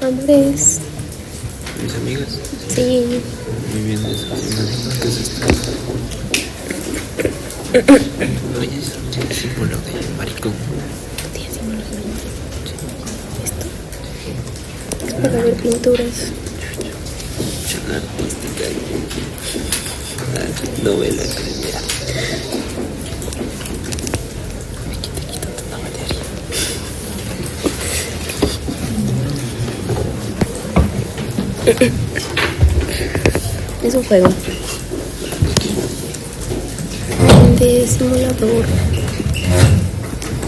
Amores. ¿Mis amigas? Sí. Muy bien, eso. ¿Qué es esto? Oye, eso tiene símbolo de maricón. ¿Tiene símbolo de maricón? ¿Esto? Es para ver pinturas. Chana artística y novela cremera. Aquí te quito toda materia. Es un juego de simulador.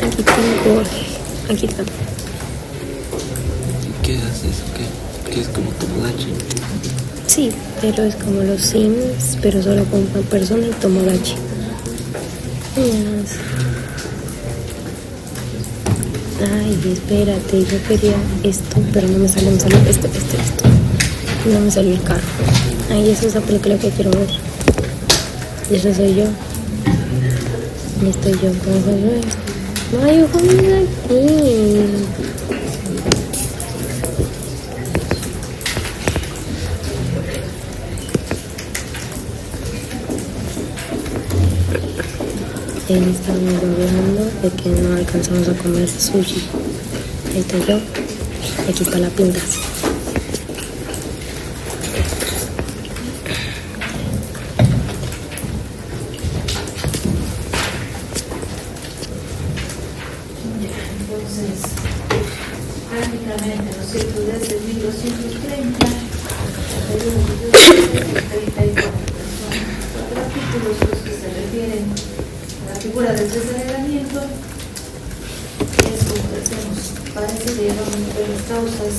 Aquí tengo. Aquí está. ¿Qué haces? ¿Qué es como Tomodachi? Sí, pero es como los Sims, pero solo con una persona y Tomodachi. Yes. Ay, espérate, yo quería esto, pero no me salió, esto. No me salió el carro. Ay, esa es la película que quiero ver. Y eso soy yo. Y estoy yo, ¿cómo se ve? No hay comida aquí. Ahí estamos hablando de que no alcanzamos a comer sushi. Ahí estoy yo. Aquí está la pinta. Entonces, prácticamente, ¿no es cierto?, desde 1230 hasta el 1834 son 4 capítulos los que se refieren a la figura del desheredamiento, que es como decimos, parece que llevamos de las causas,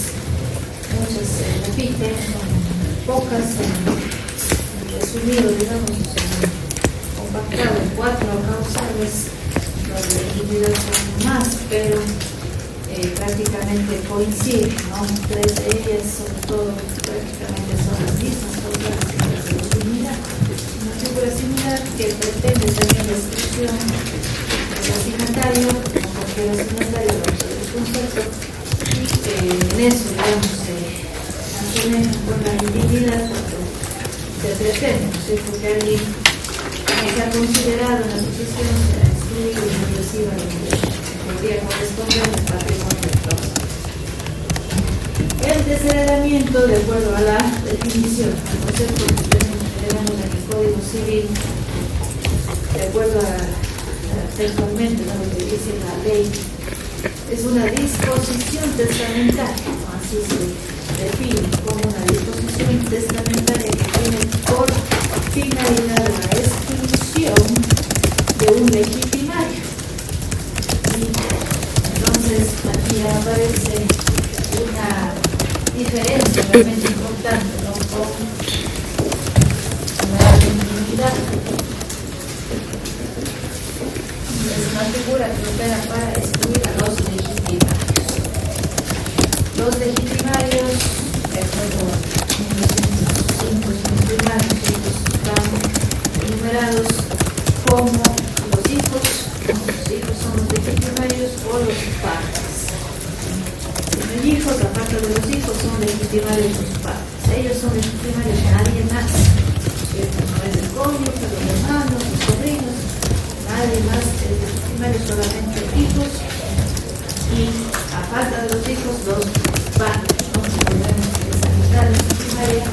muchas se repiten, son pocas, resumido, digamos, compactado en 4 causales. Las legitimidades son más, pero prácticamente coinciden, ¿no? 3 de ellas, sobre todo, prácticamente son las mismas causales que las de legitimidad. Una figura similar que pretende también la exclusión del asignatario, como cualquier asignatario dentro del concepto, y en eso, digamos, mantener con la legitimidad cuando se pretende, ¿no es cierto?, que alguien se ha considerado en la sucesión y inclusiva podría corresponder al patrimonio del trabajo. El desheredamiento, de acuerdo a la definición, al concepto que tenemos en el Código Civil, de acuerdo a textualmente lo que dice la ley, es una disposición testamentaria, ¿no? Así se define como una disposición testamentaria que tiene por finalidad la exclusión de un legitimario. Y entonces aquí aparece una diferencia realmente importante, ¿no?, con la legitimidad. Es una figura que opera para excluir a los legitimarios. Los legitimarios, de acuerdo a 1905, están enumerados como los hijos son los legitimarios o los padres. Si no hay hijos, aparte de los hijos, son legitimarios los padres. Ellos son legitimarios, nadie más. ¿Cierto? No es el cónyuge, los hermanos, los sobrinos, nadie más es legitimario, solamente hijos. Y a falta de los hijos, los padres. ¿No? Si podemos examinar la legitimaria,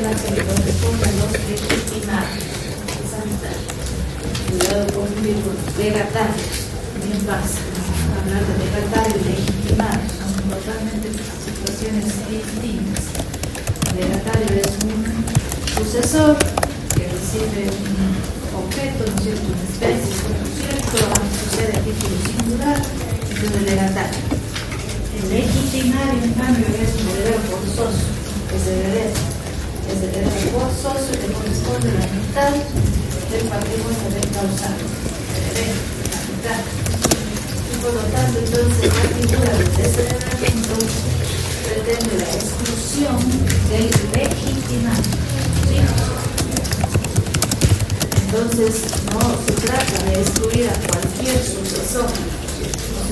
la que le corresponde a los legitimados. Cuidado con los legatarios, bien pasa, hablar de legatarios legitimados, son totalmente situaciones distintas. El legatario es un sucesor que recibe un objeto, ¿no es cierto?, una especie, ¿no es cierto?, sucede a título singular, es el legatario. El legitimario, en cambio, es un heredero forzoso, es el heredero forzoso que corresponde a la mitad del patrimonio del causante, la mitad. Y por lo tanto, entonces, la figura del desheredamiento pretende la exclusión del legitimario. ¿Sí? Entonces, no se trata de excluir a cualquier sucesor,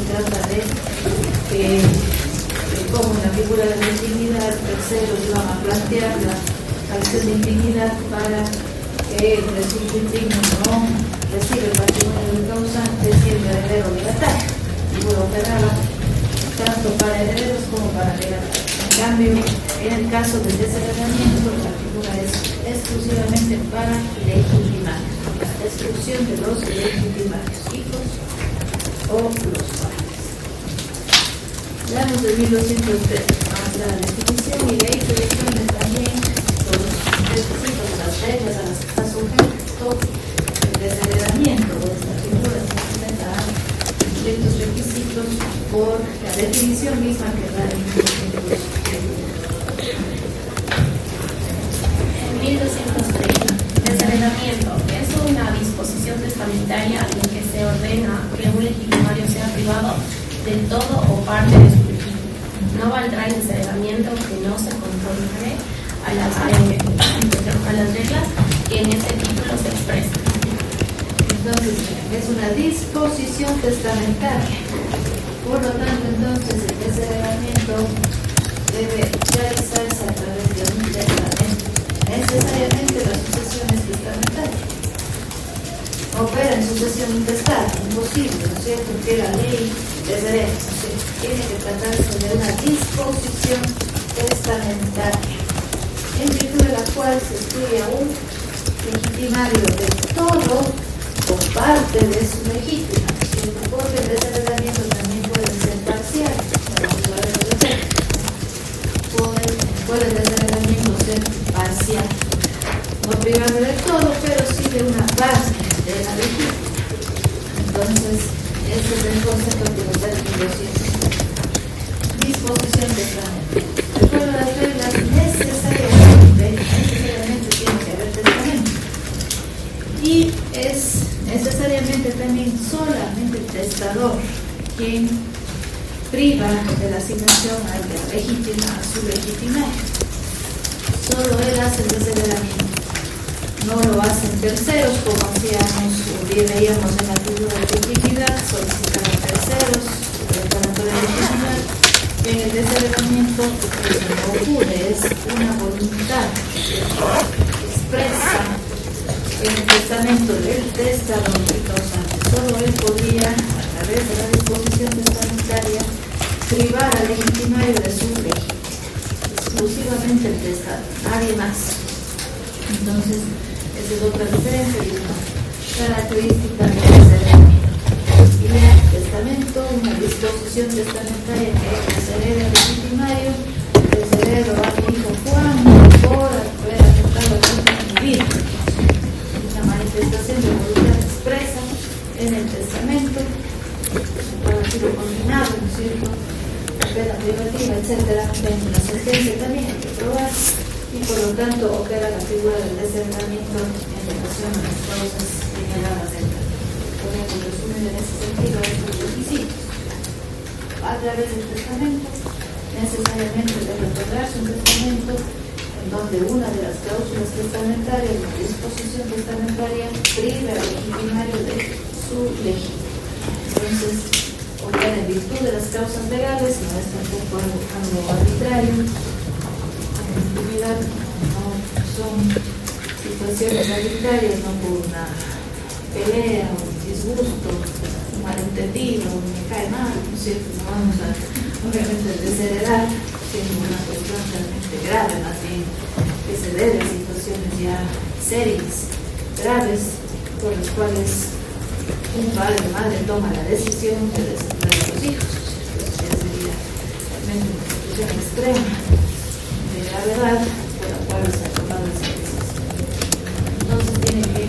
trata de cómo en la figura de la intimidad terceros van a plantear la acción de intimidad para que el resultado indigno no recibe el patrimonio del causante siendo heredero legatario y puede operarla tanto para herederos como para legatarios. En cambio, en el caso del desheredamiento, la figura es exclusivamente para legitimarios, la exclusión de los legitimarios, hijos o los padres. Hablamos de 1203, vamos a la definición y de ahí se desprende también todos los requisitos, las reglas a las que está sujeto el desheredamiento de esta figura, se presenta a ciertos requisitos por la definición misma que da el 1203. En 1230, desheredamiento es una disposición testamentaria en que se ordena que un legitimario sea privado de todo o parte de su legítimo. No valdrá el desheredamiento que no se conforme a las reglas que en este título se expresan. Entonces, es una disposición testamentaria. Por lo tanto, entonces, el desheredamiento debe realizarse a través de un testamento. Necesariamente las sucesiones testamentarias opera en sucesión intestada, imposible, ¿no es cierto? Que la ley deshereda, ¿no es cierto? Tiene que tratarse de una disposición testamentaria, en virtud de la cual se estudia un legitimario de todo o parte de su legítima, ¿no es cierto? Porque el desheredamiento también puede ser parcial, puede el desheredamiento ser parcial, no privado de todo, pero sí de una parte de la legítima. Entonces, este es el concepto que nos da el 1200. Disposición testamentaria. De acuerdo a las reglas, necesariamente tiene que haber testamento. Y es necesariamente también solamente el testador quien priva de la asignación al que legitima a su legitimario. Solo él hace el desheredamiento. No lo hacen terceros, como hacíamos o veíamos en la figura de legitimidad, solicitar a terceros para poder legitimar. En el desheredamiento eso no ocurre, es una voluntad expresa en el testamento del testador y causante. Solo él podría, a través de la disposición testamentaria, privar al legitimario de su legítimo. Exclusivamente el testador, nadie más. Entonces, esa es otra diferencia y una característica del desheredamiento. Y el testamento, una disposición testamentaria que deshereda al legitimario, desheredo a mi hijo Juan por haber aceptado a mi vida. Una manifestación de voluntad expresa en el testamento, para que lo condenado, ¿no es cierto? Pena privativa, etcétera, dentro de la sentencia también hay que probar. Y por lo tanto opera la figura del desheredamiento en relación a las causas señaladas del ponemos el resumen en ese sentido de estos requisitos. A través del testamento, necesariamente debe otorgarse un testamento en donde una de las cláusulas testamentarias, la disposición testamentaria, priva al legitimario de su legítimo. Entonces, opera en virtud de las causas legales, no es tampoco algo arbitrario. Intimidad no son situaciones arbitrarias, no por una pelea, un disgusto, un malentendido, me cae mal, ¿no es cierto? No vamos a, obviamente, desheredar, siendo una cuestión realmente grave, más bien que se debe a situaciones ya serias, graves, por las cuales un padre o madre toma la decisión de desheredar a los hijos. Entonces, ya sería realmente una situación extrema de gravedad por la cual se ha tomado esa decisión. Entonces tiene que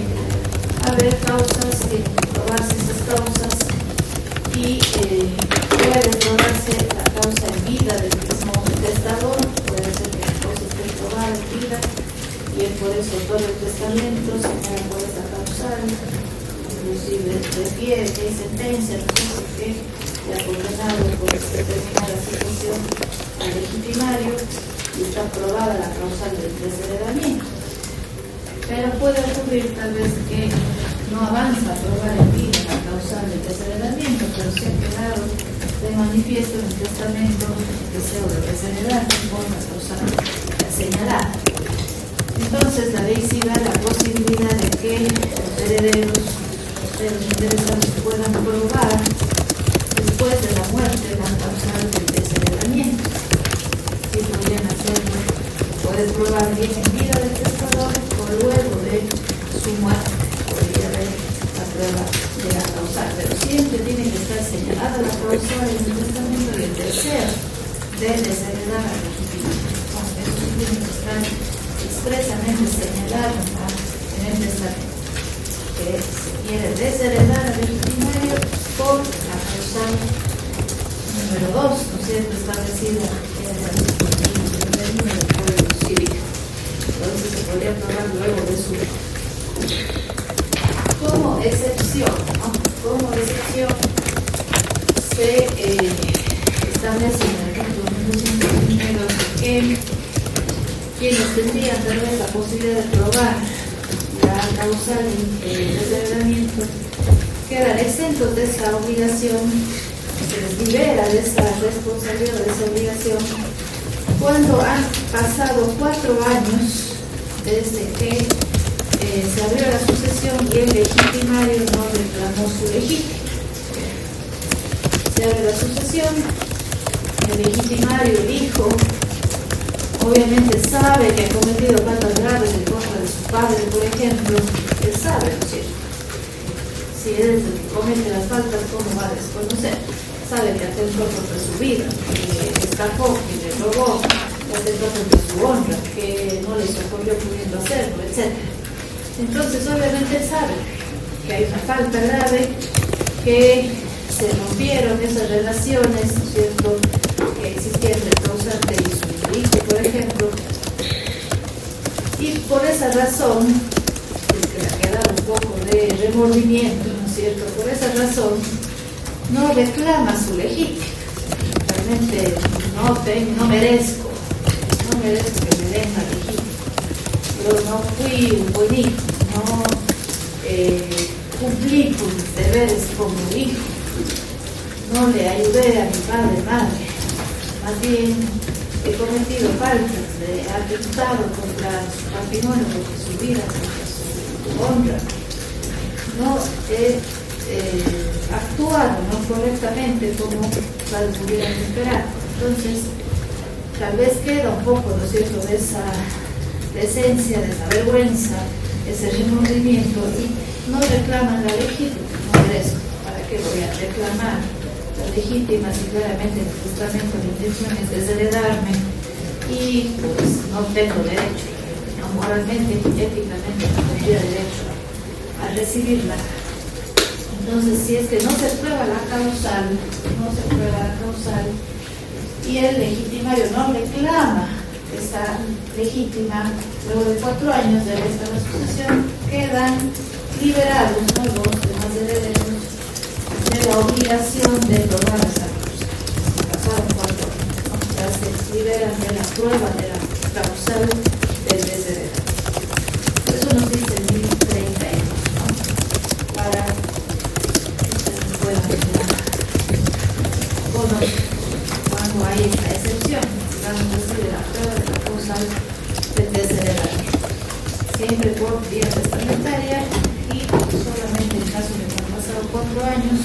haber causas, tienen que probarse esas causas y puede probarse la causa en vida del mismo testador, puede ser que la causa esté probada en vida y él por eso todo el testamento se mueve por esa causal, inclusive refiere que hay sentencia, que le ha condenado por determinada situación al legitimario y está aprobada la causal del desheredamiento. Pero puede ocurrir tal vez que no avanza a probar en vida la causal del desheredamiento, pero se ha quedado de manifiesto en el testamento el deseo de desheredar por la causa señalada. Entonces la ley sí da la posibilidad de que los herederos, los interesados puedan probar después de la muerte la causa del desheredamiento. Sí podrían hacerlo, pueden probar bien en vida del testador o luego de su muerte, podría haber la prueba de la causal, pero siempre tiene que estar señalada la causal en el testamento y el deseo de desheredar al legítimo. Eso sí tiene que estar expresamente señalado en el testamento, que se quiere desheredar al legitimario por la causal número 2, ¿no es cierto?, establecida en el término del Código Civil. Entonces se podría probar luego de su como excepción, ¿no? Como excepción se establece en el artículo 1252 que quienes tendrían tal vez la posibilidad de probar la causal del desheredamiento quedan exentos de esa obligación, se les libera de esa responsabilidad, de esa obligación, cuando han pasado 4 años desde que se abrió la sucesión y el legitimario no reclamó su legítimo. Se abre la sucesión, el legitimario, el hijo, obviamente sabe que ha cometido faltas graves en contra de su padre, por ejemplo. Él sabe, ¿no es cierto? Si él es el que comete las faltas, ¿cómo va a desconocer? Sabe que atentó contra su vida, que escapó, que le robó, que atentó contra su honra, que no le socorrió pudiendo hacerlo, etc. Entonces, obviamente, él sabe que hay una falta grave, que se rompieron esas relaciones, ¿no es cierto?, que existían entre el causante y su hijo, por ejemplo, y por esa razón, que le ha quedado un poco de remordimiento, ¿no es cierto?, por esa razón, no reclama su legítimo. Realmente no merezco que me den la legítima. Yo no fui un buen hijo, no cumplí con mis deberes como hijo, no le ayudé a mi padre, madre, más bien he cometido faltas, le he atentado contra su patrimonio, contra su vida, contra su honra, no he actuado no correctamente como padres hubieran esperado. Entonces, tal vez queda un poco, ¿no es cierto?, de esa esencia, de esa vergüenza, ese remordimiento, y no reclaman la legítima. No merezco, ¿para qué voy a reclamar la legítima si claramente en el testamento la intención es desheredarme y pues no tengo derecho, no moralmente ni éticamente no tendría derecho a recibirla? Entonces, si es que no se prueba la causal, y el legitimario no reclama esta legítima, luego de 4 años de esta sucesión, quedan liberados, ¿no?, los demás herederos de la obligación de probar esa causal. Pasaron 4 años, ¿no?, ya se liberan de la prueba de la causal del desheredado. Eso nos dice el 1032, ¿no?, para cuando hay esta excepción, digamos así, de la prueba de la causal del desheredamiento, siempre por vía testamentaria, y solamente en caso de que han pasado 4 años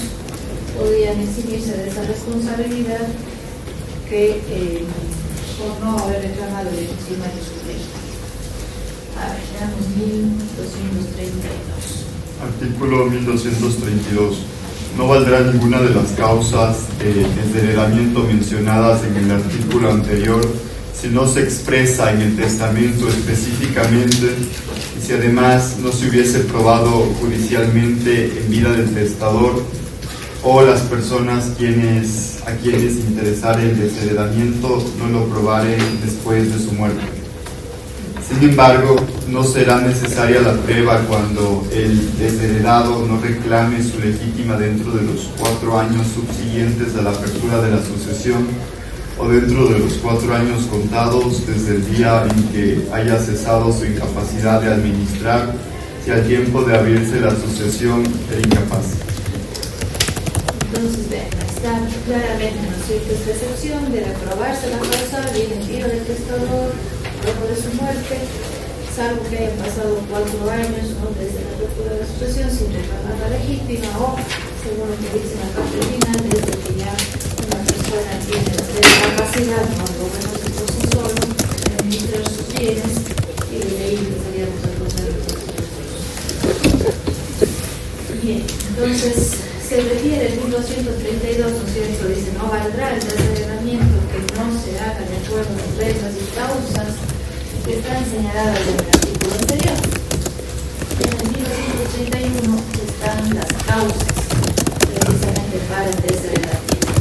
podrían eximirse de esa responsabilidad que por no haber reclamado el legitimario su ley. A ver, veamos 1232. Artículo 1232. No valdrá ninguna de las causas de desheredamiento mencionadas en el artículo anterior si no se expresa en el testamento específicamente y si además no se hubiese probado judicialmente en vida del testador o las personas a quienes interesare el desheredamiento no lo probaren después de su muerte. Sin embargo, no será necesaria la prueba cuando el desheredado no reclame su legítima dentro de los 4 años subsiguientes a la apertura de la sucesión o dentro de los 4 años contados desde el día en que haya cesado su incapacidad de administrar, si al tiempo de abrirse la sucesión era incapaz. Entonces, vean, está claramente, ¿no es cierto?, esta excepción de aprobarse la causa viene el tío del testador luego de su muerte, salvo que hayan pasado 4 años, ¿no?, desde la ruptura de la sucesión sin reclamar la legítima, o según lo que dice la parte final, desde que ya una persona tiene la capacidad, ¿no?, por lo menos de por sí solo, de administrar sus bienes, y de ahí empezaríamos a conocer los otros. Bien, entonces se refiere el 1232, ¿no es cierto?, dice: no valdrá el desheredamiento que no se haga de acuerdo a las reglas y causas que están señaladas en el artículo anterior. En el 1231 están las causas precisamente para el desheredamiento.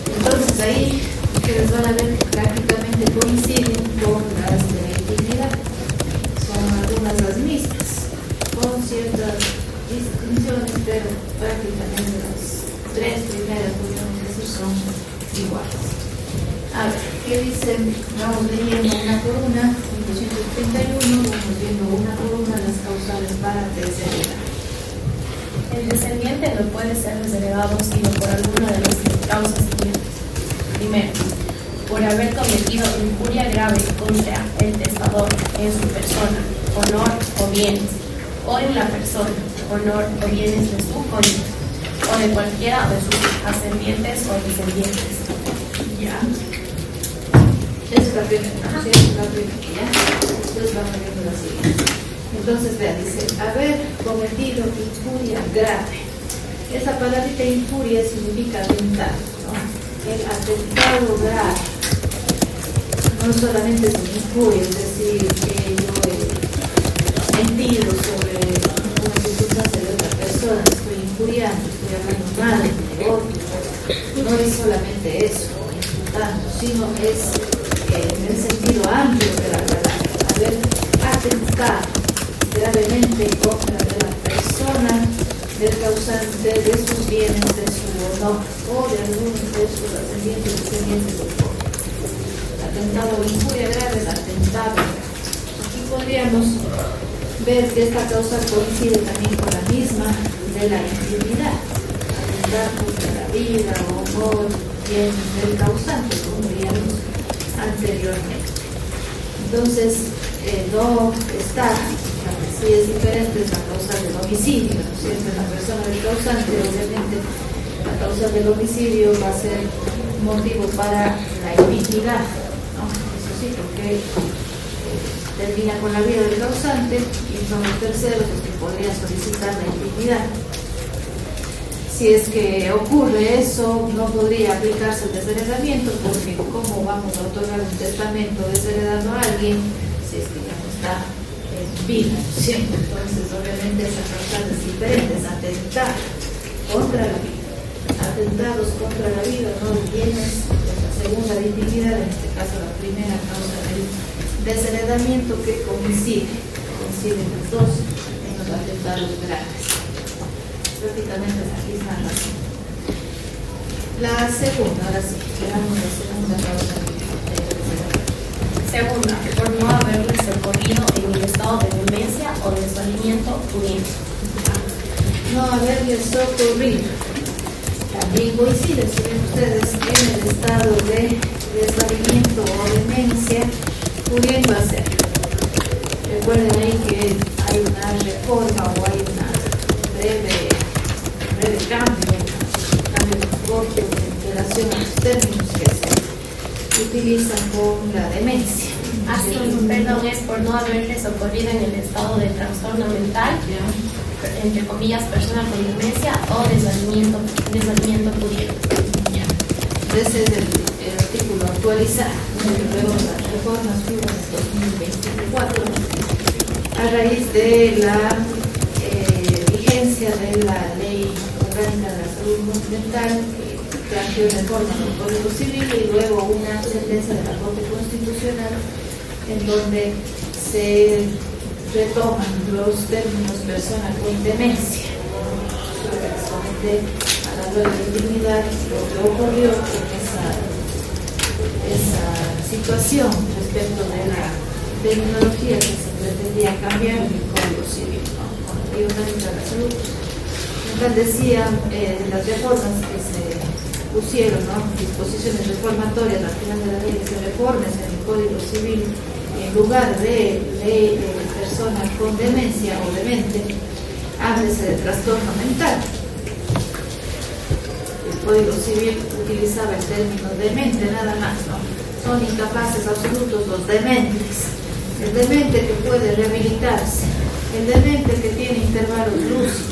Entonces ahí ustedes van a ver que prácticamente coinciden con las de la intimidad, son algunas las mismas, con ciertas distinciones, pero prácticamente las 3 primeras, podríamos decir, son iguales. A ver, ¿qué dicen? Vamos leyendo una por una, 1231, vamos viendo una por una las causales para desheredar. El descendiente no puede ser desheredado sino por alguna de las causas siguientes. Primero, por haber cometido injuria grave contra el testador en su persona, honor o bienes, o en la persona, honor o bienes de su cónyuge, o de cualquiera de sus ascendientes o descendientes. Ya. Esa es la primera, ¿no? Sí, es la primera, ¿ya? Después vamos viendo la siguiente. Entonces, vean, dice: haber cometido injuria grave. Esa palabrita injuria significa atentado, ¿no? El atentado grave. No solamente es una injuria, es decir, que yo he mentido sobre una circunstancia de otra persona, estoy injuriando, estoy hablando mal de otro. No es solamente eso, insultando, sino es en el sentido amplio de la palabra, haber atentado gravemente contra de la persona, del causante, de sus bienes, de su honor, o de algunos de sus ascendientes, descendientes del pueblo. Atentado o injuria grave es atentado. Aquí podríamos ver que esta causa coincide también con la misma de la intimidad. Atentar contra la vida o honor, bienes del causante, como veíamos anteriormente. Entonces, no está, si es diferente, es la causa del homicidio, ¿no es cierto? La persona del causante, obviamente, la causa del homicidio va a ser motivo para la intimidad, ¿no? Eso sí, porque termina con la vida del causante y son los terceros los que podrían solicitar la intimidad. Si es que ocurre eso, no podría aplicarse el desheredamiento, porque ¿cómo vamos a otorgar un testamento desheredando a alguien si es que ya no está en vida? ¿Sí? Entonces, obviamente, esa causa es diferente, es atentar contra la vida. Atentados contra la vida, no bienes, la segunda dignidad, en este caso la primera causa del desheredamiento, que coinciden los dos en los atentados graves. Prácticamente es la misma razón. La segunda, ahora sí, veamos la segunda causa de desheredamiento. Segunda, por no haberle socorrido en el estado de demencia o desvalimiento pudiente. No haberle socorrido. También coincide, si ven ustedes, en el estado de desvalimiento o demencia, pudiendo hacer. Recuerden ahí que hay una reforma o hay una breve cambio corto en relación a los términos que se utilizan con la demencia. Así, perdón, es por no haberle socorrido en el estado de trastorno mental, entre comillas, persona con demencia o desvalimiento pudiente. Ese es el artículo actualizado, que luego las reformas fueron en 2024, a raíz de la vigencia de la Ley Orgánica de la Salud Mental, que planteó reformas del Código Civil, y luego una sentencia de la Corte Constitucional en donde se retoman los términos persona con demencia, corresponde a la nueva dignidad, lo que ocurrió en esa situación respecto de la terminología que se pretendía cambiar en el Código Civil, ¿no? Con la Ley Orgánica de la Salud. tal decía, las reformas que se pusieron, ¿no? Disposiciones reformatorias al final de la ley que se reformes en el Código Civil, en lugar de ley de personas con demencia o demente, háblese de trastorno mental. El Código Civil utilizaba el término demente nada más, ¿no? Son incapaces absolutos los dementes. El demente que puede rehabilitarse, el demente que tiene intervalos lúcidos,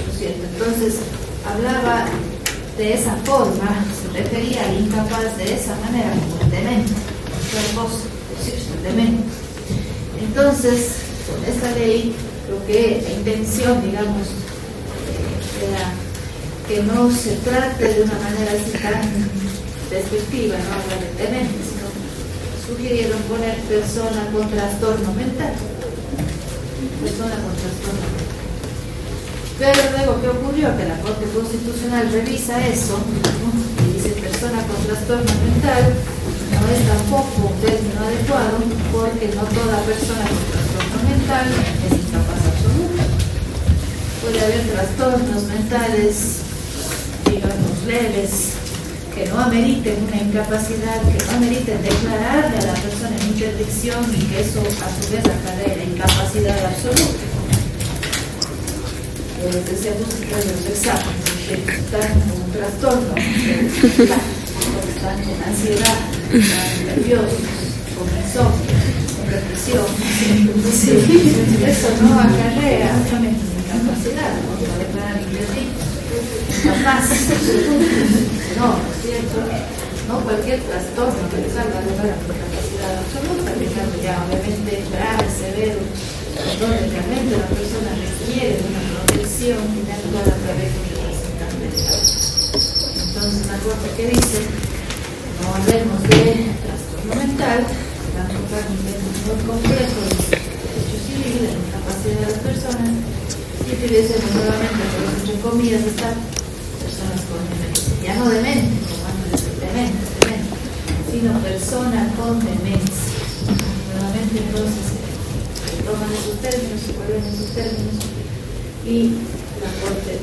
¿no es cierto? Entonces, hablaba de esa forma, se refería al incapaz de esa manera como el demente, el demente. Entonces, con esta ley, lo que la intención, digamos, era que no se trate de una manera así tan despectiva, no hablar de demente, sino sugirieron poner persona con trastorno mental. Persona con trastorno mental. Pero luego, ¿qué ocurrió? Que la Corte Constitucional revisa eso, ¿no? Y dice persona con trastorno mental no es tampoco un término adecuado, porque no toda persona con trastorno mental es incapaz absoluta. Puede haber trastornos mentales, digamos, leves, que no ameriten una incapacidad, que no ameriten declararle a la persona en interdicción y que eso a su vez acarrea la incapacidad absoluta. Decíamos que los exámenes que están con un trastorno, están con ansiedad, están nerviosos, con insomnio, con depresión. Entonces, eso no acarrea obviamente una incapacidad, no va a declarar interdicto, capaz, no, ¿es cierto? No cualquier trastorno que le salga a lugar a una incapacidad absoluta, dejando ya obviamente grave, severo, donde realmente la persona requiere una protección y de actuar a través de un representante legal. Entonces, la Corte que dice, no hablemos de trastorno mental, van a tocar un tema muy complejo del derecho civil, de la incapacidad de las personas, y tuviésemos nuevamente, entre comillas, estas personas con demencia. Ya no demente, como antes de demente, sino persona con demencia. Nuevamente, entonces, toman esos términos, se vuelven esos términos y la Corte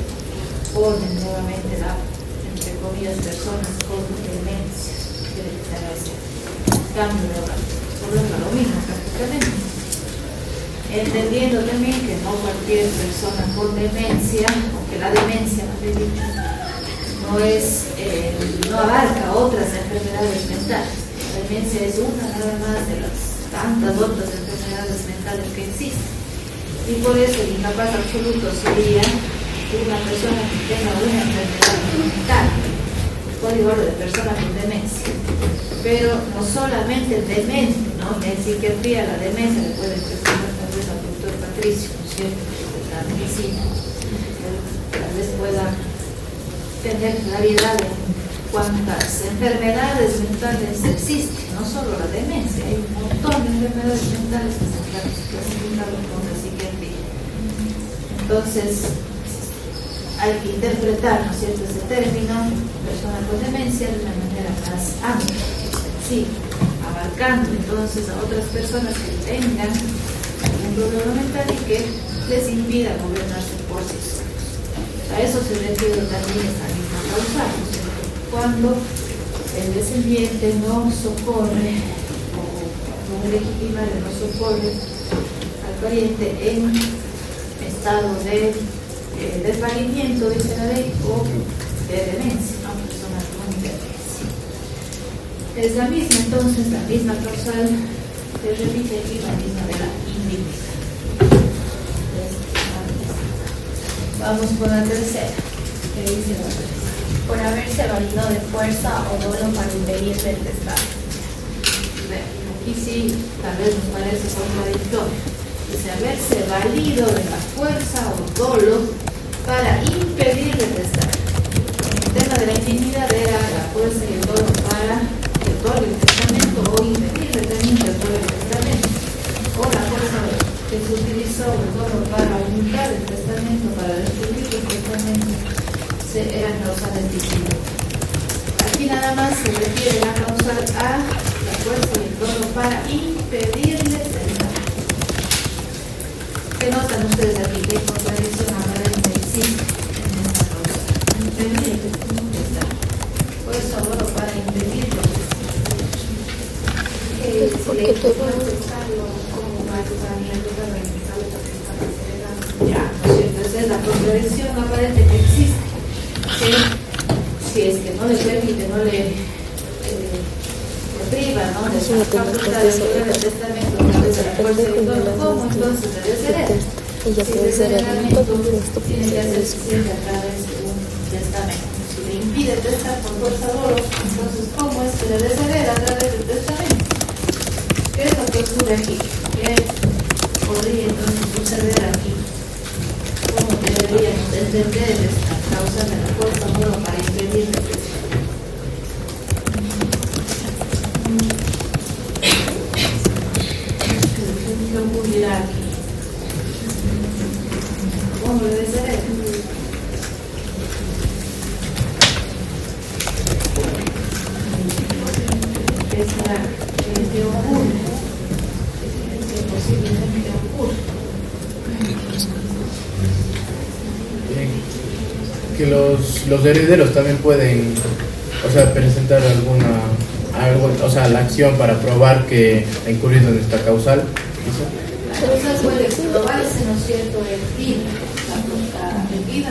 pone nuevamente entre comillas, personas con demencia, que se haga ese cambio de horario. Volvemos a lo mismo prácticamente. Entendiendo también que no cualquier persona con demencia, aunque la demencia, no abarca otras enfermedades mentales. La demencia es una nada más de las tantas otras enfermedades mentales que existen. Y por eso el incapaz absoluto sería una persona que tenga una enfermedad mental, código de persona con demencia. Pero no solamente el demente, ¿no? En psiquiatría la demencia le puede presentar tal vez al doctor Patricio, ¿no es cierto? De la medicina. Tal vez pueda tener claridad en cuántas enfermedades mentales existen, no solo la demencia, hay un montón de enfermedades mentales que se clasifican con la psiquiatría. Entonces, hay que interpretar, ¿no es cierto?, ese término, persona con demencia, de una manera más amplia, sí, abarcando entonces a otras personas que tengan un problema mental y que les impida gobernarse por sí solos. A eso se refiere también esta misma causal, ¿no es cierto? Cuando el descendiente no socorre o un legitimario no socorre al pariente en estado de desvanecimiento, dice la ley, o de demencia, ¿no? Persona con demencia. Es la misma, entonces, la misma causal que repite aquí, la misma de la indignidad. Vamos con la tercera. ¿Qué dice la tercera? Por haberse valido de fuerza o dolo para impedirle el testado. Aquí sí, tal vez nos parece contradictorio. Dice haberse valido de la fuerza o dolo para impedirle el testado. El tema de la indignidad era la fuerza y el dolo para que otorgue el testamento o impedirle también que otorgue el testamento. O la fuerza que se utilizó el dolo para aumentar el testamento, para destruir el testamento, eran causales distintas. Aquí nada más se refiere la causal a la fuerza y el dolo para impedirle el testamento. ¿Qué notan ustedes aquí? ¿Qué contradicción aparente existe en impedir el testar. Pues solo para impedirlo. Porque todo ya, ¿no es cierto? Esa es la contradicción aparente que existe. Que si es que no le permite, no le priva, ¿no? De la facultad de lograr el testamento a través de la fuerza de todo, ¿cómo entonces debe ser? ella puede ser testamento esto tiene que puede ser hacerse a través de un testamento. Si le impide testar por fuerza dolo, entonces ¿cómo es que debe ser a través del testamento? ¿Qué es lo que ocurre aquí? ¿Qué podría entonces suceder aquí? ¿Cómo deberíamos entender esta causa de la fuerza dolo para impedir el testamento? ¿Qué ocurrirá aquí? ¿Cómo debe ser? ¿Qué será? ¿Qué ocurre? ¿Qué posiblemente ocurre? Que los herederos también pueden, o sea, presentar o sea, la acción para probar que ha incurrido en esta causal. La causa puede probarse, ¿no es cierto?, el fin, la vida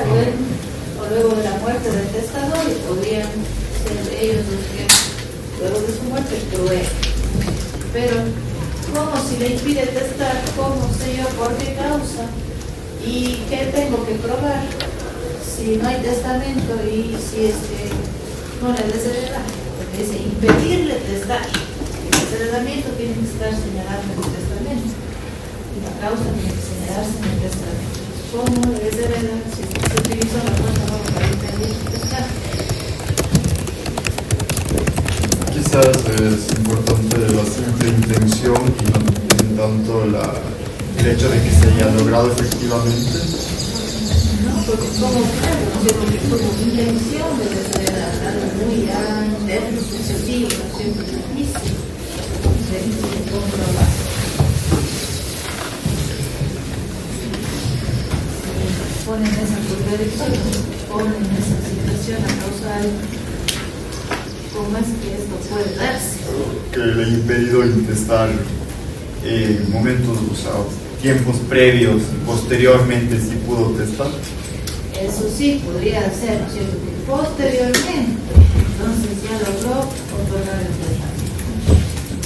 o luego de la muerte del testador, y podrían ser ellos los que luego de su muerte prueben. Pero, ¿cómo si le impide testar? ¿Cómo sé yo por qué causa? ¿Y qué tengo que probar? Si no hay testamento y si es que no le desheredan, porque dice impedirle testar. El desheredamiento tiene que estar señalado en el testamento y la causa tiene que señalarse en el testamento. ¿Cómo le desheredan si se utilizó la fuerza para impedir testar? Quizás es importante la simple intención y no tanto el hecho de que se haya logrado efectivamente. No, porque como intención de desheredar algo muy interno, subjetivo, siempre difícil de comprobar. Ponen esa contradicción, ponen esa situación a causal. ¿Cómo es que esto puede darse? Que le ha impedido intestar momentos, o sea, tiempos previos y posteriormente sí pudo testar. Eso sí, podría ser, ¿no es cierto? Que posteriormente, entonces ya logró otorgar el testamento.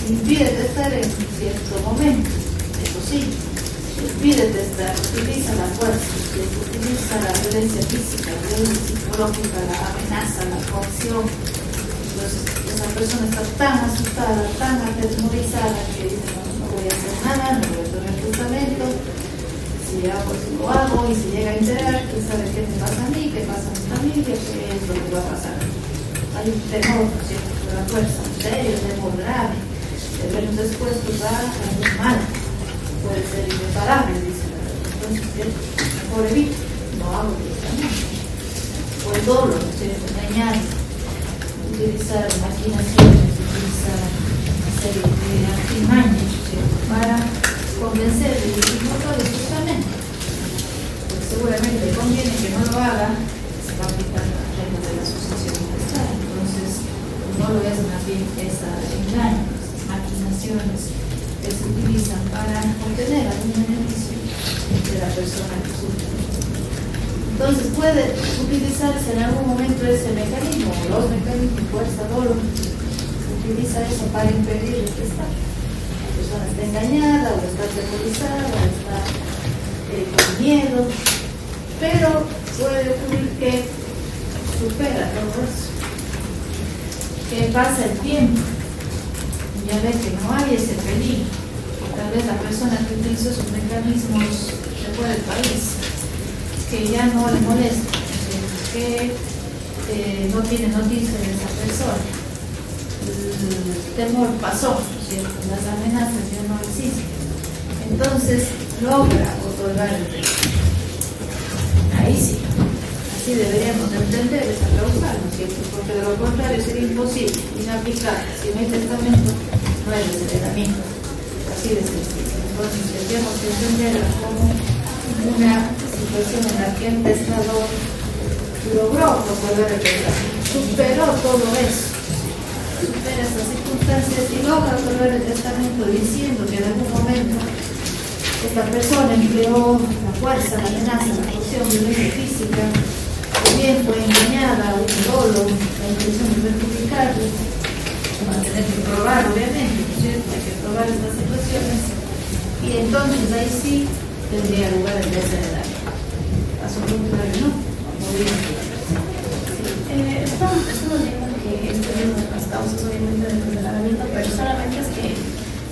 Impide testar en cierto momento, eso sí. Impide testar, utiliza la fuerza, utiliza la violencia física, la violencia psicológica, la amenaza, la coacción. Entonces, esa persona está tan asustada, tan atemorizada que dice, no voy a hacer nada, no voy a otorgar el testamento. Si hago, si lo hago y si llega a enterar, ¿quién sabe qué me pasa a mí? ¿Qué pasa a mi familia? ¿Qué es lo que va a pasar? Hay un temor, ¿no es cierto?, de la fuerza, un serio temor grave, de vernos expuestos a algo mal, puede ser irreparable, dice la verdad. Entonces, mejor evito, no hago testamento. O el dolo, ¿no es cierto?, engañar, utilizar maquinaciones, utilizar una serie de artimañas, ¿no es cierto?, para convencer de que no todo justamente, porque seguramente le conviene que no lo haga, se va a aplicar la regla de la sucesión intestada. Entonces, no lo es más bien esa engaño, esas maquinaciones que se utilizan para obtener algún beneficio de la persona que sufre. Entonces, puede utilizarse en algún momento ese mecanismo, los mecanismos, fuerza, dolo, utiliza eso para impedir el testar. La persona está engañada, o está atemorizada, o está con miedo, pero puede ocurrir que supera todo eso, que pasa el tiempo, ya ve que no hay ese peligro, tal vez la persona que utilizó esos mecanismos se fue del país, que ya no le molesta, que no tiene noticia de esa persona. El temor pasó, ¿cierto? Las amenazas ya no existen. Entonces logra otorgar el derecho. Ahí sí, así deberíamos entender esa causal, ¿no es cierto? Porque de lo contrario sería imposible, inaplicable. Si no hay testamento, no hay desheredamiento. Así de sencillo. Entonces tendríamos que entenderla como una situación en la que el testador logró resolver el testamento, superó todo eso, supera estas circunstancias y logra resolver el testamento diciendo que en algún momento esta persona empleó la fuerza, la amenaza, la coacción, violencia física, también fue engañada, un dolo, la intención de perjudicarle, va a tener que probar, obviamente, ¿no es cierto? Hay que probar estas situaciones y entonces ahí sí tendría lugar el desheredamiento. Caso contrario, no podría Estamos viendo que este es una de las causas, obviamente, del desheredamiento, pero solamente es que,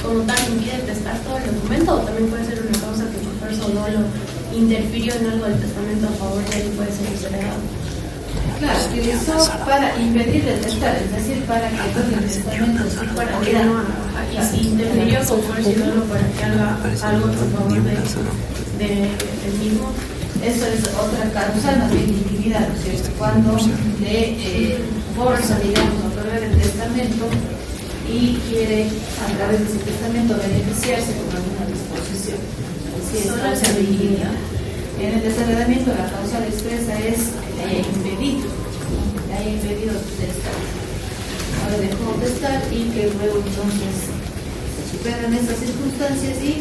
como tal, impide testar todo el documento, o también puede ser una causa que por fuerza o dolo interfirió en algo del testamento a favor de él y puede ser desheredado. Claro, utilizó para impedir el testar, es decir, para que todo el testamento se fuera Y si interfirió con fuerza y dolo para que haga algo a favor del mismo. Eso es otra causa más bien de intimidad, ¿no es cierto? Cuando le forza, digamos, a proveer el testamento y quiere a través de ese testamento beneficiarse con alguna disposición. Así es, causa de intimidad. En el desheredamiento la causa expresa es que le haya impedido testar. Ahora dejó testar y que luego entonces se superan estas circunstancias y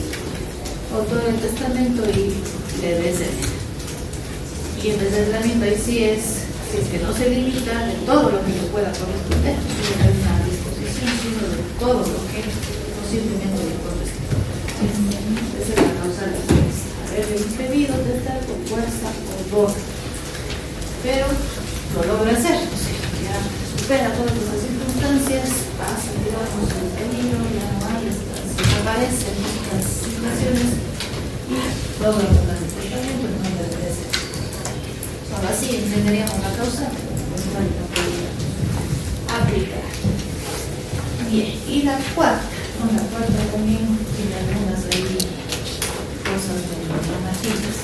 otorga el testamento y le deshereda. Y el desheredamiento ahí sí es, si es que no se limita de todo lo que le pueda corresponder, sino de una disposición, sino de todo lo que posiblemente le corresponde. Esa es la causa de haber impedido de estar con fuerza o dolor. Pero lo logra hacer, o sea, ya supera todas las circunstancias, pasa, digamos, el peligro, ya no hay estas, desaparecen estas situaciones y logra lograr el tratamiento en nombre de ese. Solo así entenderíamos la causa, pues no hay una podría aplicar. Bien, y la cuarta también tiene algunas cosas normativas.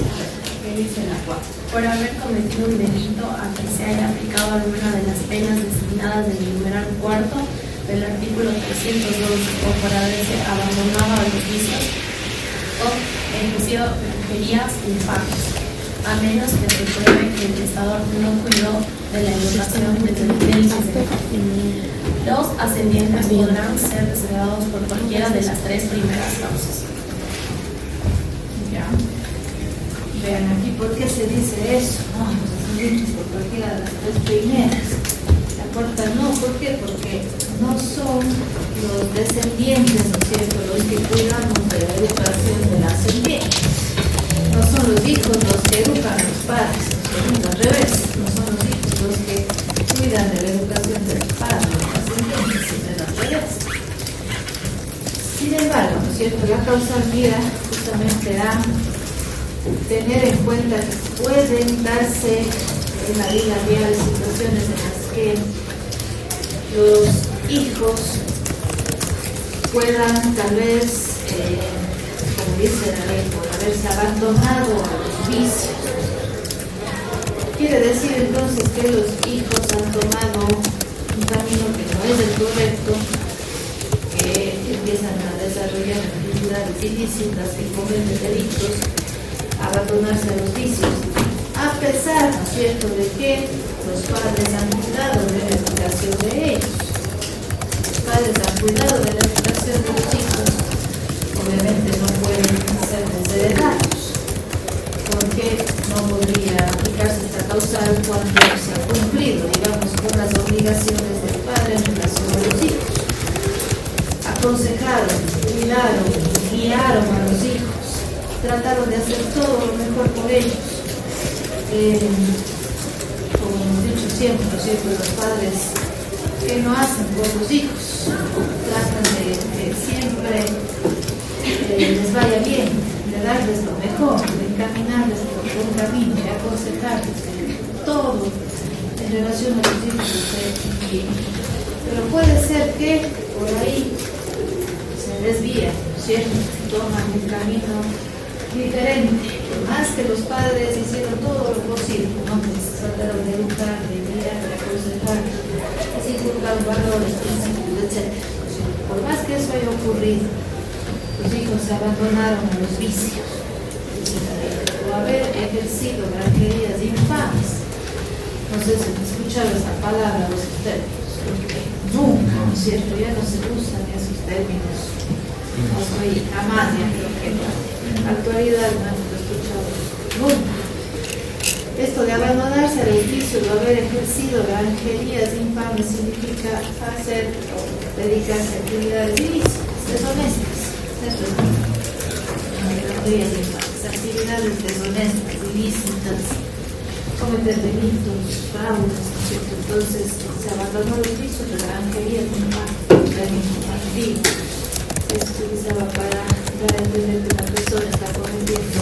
¿Qué dice la cuarta? Por haber cometido un delito a que se haya aplicado alguna de las penas designadas en el numeral cuarto del artículo 312 o por haberse abandonado a los vicios o ejercido brujerías infames, a menos que se pruebe que el testador no cuidó de la educación del los ascendientes podrán ser desheredados por cualquiera de las tres primeras causas. Ya. Vean aquí por qué se dice eso, ¿no? Los ascendientes por cualquiera de las tres primeras. La cuarta no, ¿por qué? Porque no son los descendientes, ¿no es cierto?, los que cuidamos de la educación del ascendiente. No son los hijos los que educan a los padres, sino al revés. No son los hijos los que cuidan de la educación de los padres, los ascendientes, sino al revés. Sin embargo, ¿no es cierto?, la causa mira justamente a tener en cuenta que pueden darse en la vida real situaciones en las que los hijos puedan tal vez, como dice la ley, por haberse abandonado a los vicios. Quiere decir entonces que los hijos han tomado un camino que no es el correcto, que empiezan a desarrollar actividades ilícitas, que cometen delitos, abandonarse a los vicios, a pesar, ¿no es cierto?, de que los padres han cuidado de la educación de ellos. Los padres han cuidado de la educación de los hijos, obviamente no pueden ser desheredados, porque no podría aplicarse esta causal cuando se ha cumplido, digamos, con las obligaciones del padre en relación a los hijos. Aconsejaron, cuidaron, guiaron a los hijos, trataron de hacer todo lo mejor por ellos. Como hemos dicho siempre, ¿no es cierto?, los padres que no hacen por los hijos, tratan de que siempre les vaya bien, de darles lo mejor, de encaminarles por buen camino, de aconsejarles todo en relación a los hijos bien. Pero puede ser que por ahí se desvían, ¿no es cierto?, toman un camino diferente, más que los padres hicieron todo lo posible, ¿no?, pues trataron de educar, de guiar, de aconsejar, así inculcaron valores, principios, etc. Por más que eso haya ocurrido, los hijos se abandonaron a los vicios, o haber ejercido granjerías infames, no sé si han escuchado esa palabra o esos términos, nunca, ¿no es cierto? Ya no se usan esos términos, no soy jamás, ya creo que en la actualidad no hemos escuchado nunca. Esto de abandonarse al oficio, de haber ejercido granjerías infames, significa hacer o dedicarse a actividades ilícitas, deshonestas. Eso es granjerías infames, actividades deshonestas, ilícitas, cometer delitos, fraudes, ¿no es cierto? Entonces se abandonó el oficio de granjerías infames, un término antiguo. Se utilizaba para dar a entender que una persona está cometiendo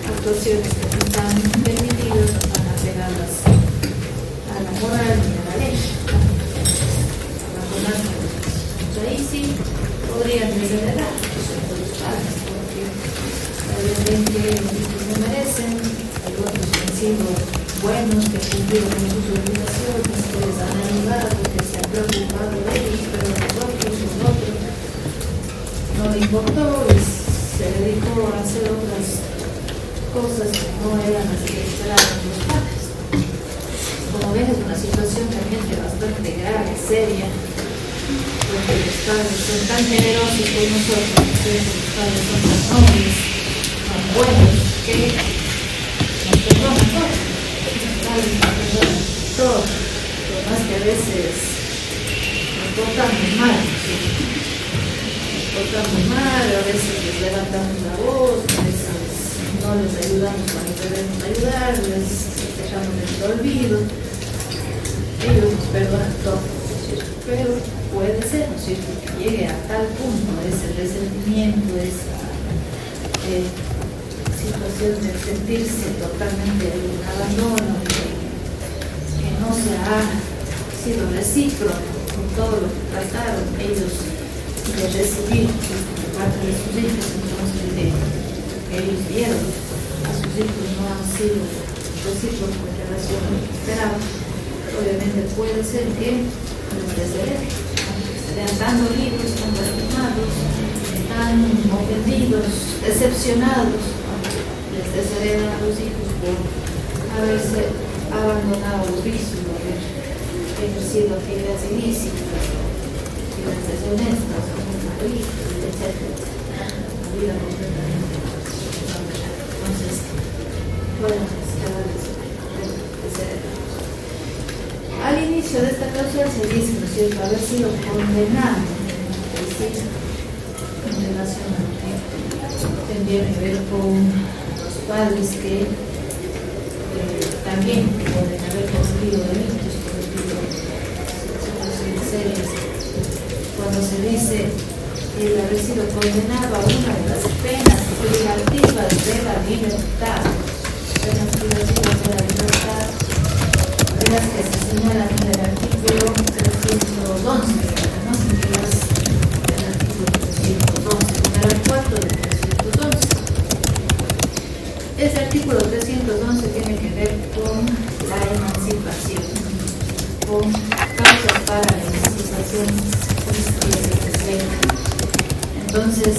actuaciones que no están permitidas, no están apegadas a la moral ni a la ley. Abandonarse. Ahí sí podrían desheredar los padres, porque obviamente los hijos no merecen, hay otros que han sido buenos, que han cumplido con sus obligaciones, que les han ayudado, que se han preocupado de ellos, pero nosotros no le importó y se dedicó a hacer otras cosas que no eran las que esperaban los padres. Como ven, es una situación realmente bastante grave, seria, porque los padres son tan generosos con nosotros, los padres son tan nobles, tan buenos, que nos perdonan todo. Los padres nos perdonan todo, por más que a veces nos portamos mal, ¿sí? Nos portamos mal, a veces les levantamos la voz, a veces no les ayudamos cuando debemos ayudarles, les dejamos en el olvido. Ellos nos perdonan todo, ¿no es cierto? Pero puede ser, ¿no es cierto?, que llegue a tal punto ese resentimiento, esa situación de sentirse totalmente en un abandono, que no se ha sido recíproco con todo lo que trataron ellos de recibir por parte de sus hijos, entonces que ellos dieron a sus hijos no han sido recíprocos en relación a lo que esperaban. Obviamente puede ser que les deshereden, que sean tan dolidos, tan lastimados, tan ofendidos, decepcionados, les desheredan a los hijos por haberse abandonado los vicios, por haber ejercido actividades ilícitas, actividades deshonestas, etc. La vida completamente. Entonces, podemos cada vez desheredar. Al inicio de esta causa se dice, ¿no es cierto?, haber sido condenado en relación a lo que tendría que ver con los padres que también pueden haber cometido delitos, cometido situaciones serias. Cuando se dice el haber sido condenado a una de las penas privativas de la libertad, penas privativas de la libertad, de las que se señalan en el artículo 311, ¿no? El artículo 311, numeral 4 del 311. Ese artículo 311 tiene que ver con la emancipación, con causas para la emancipación judicial. Entonces,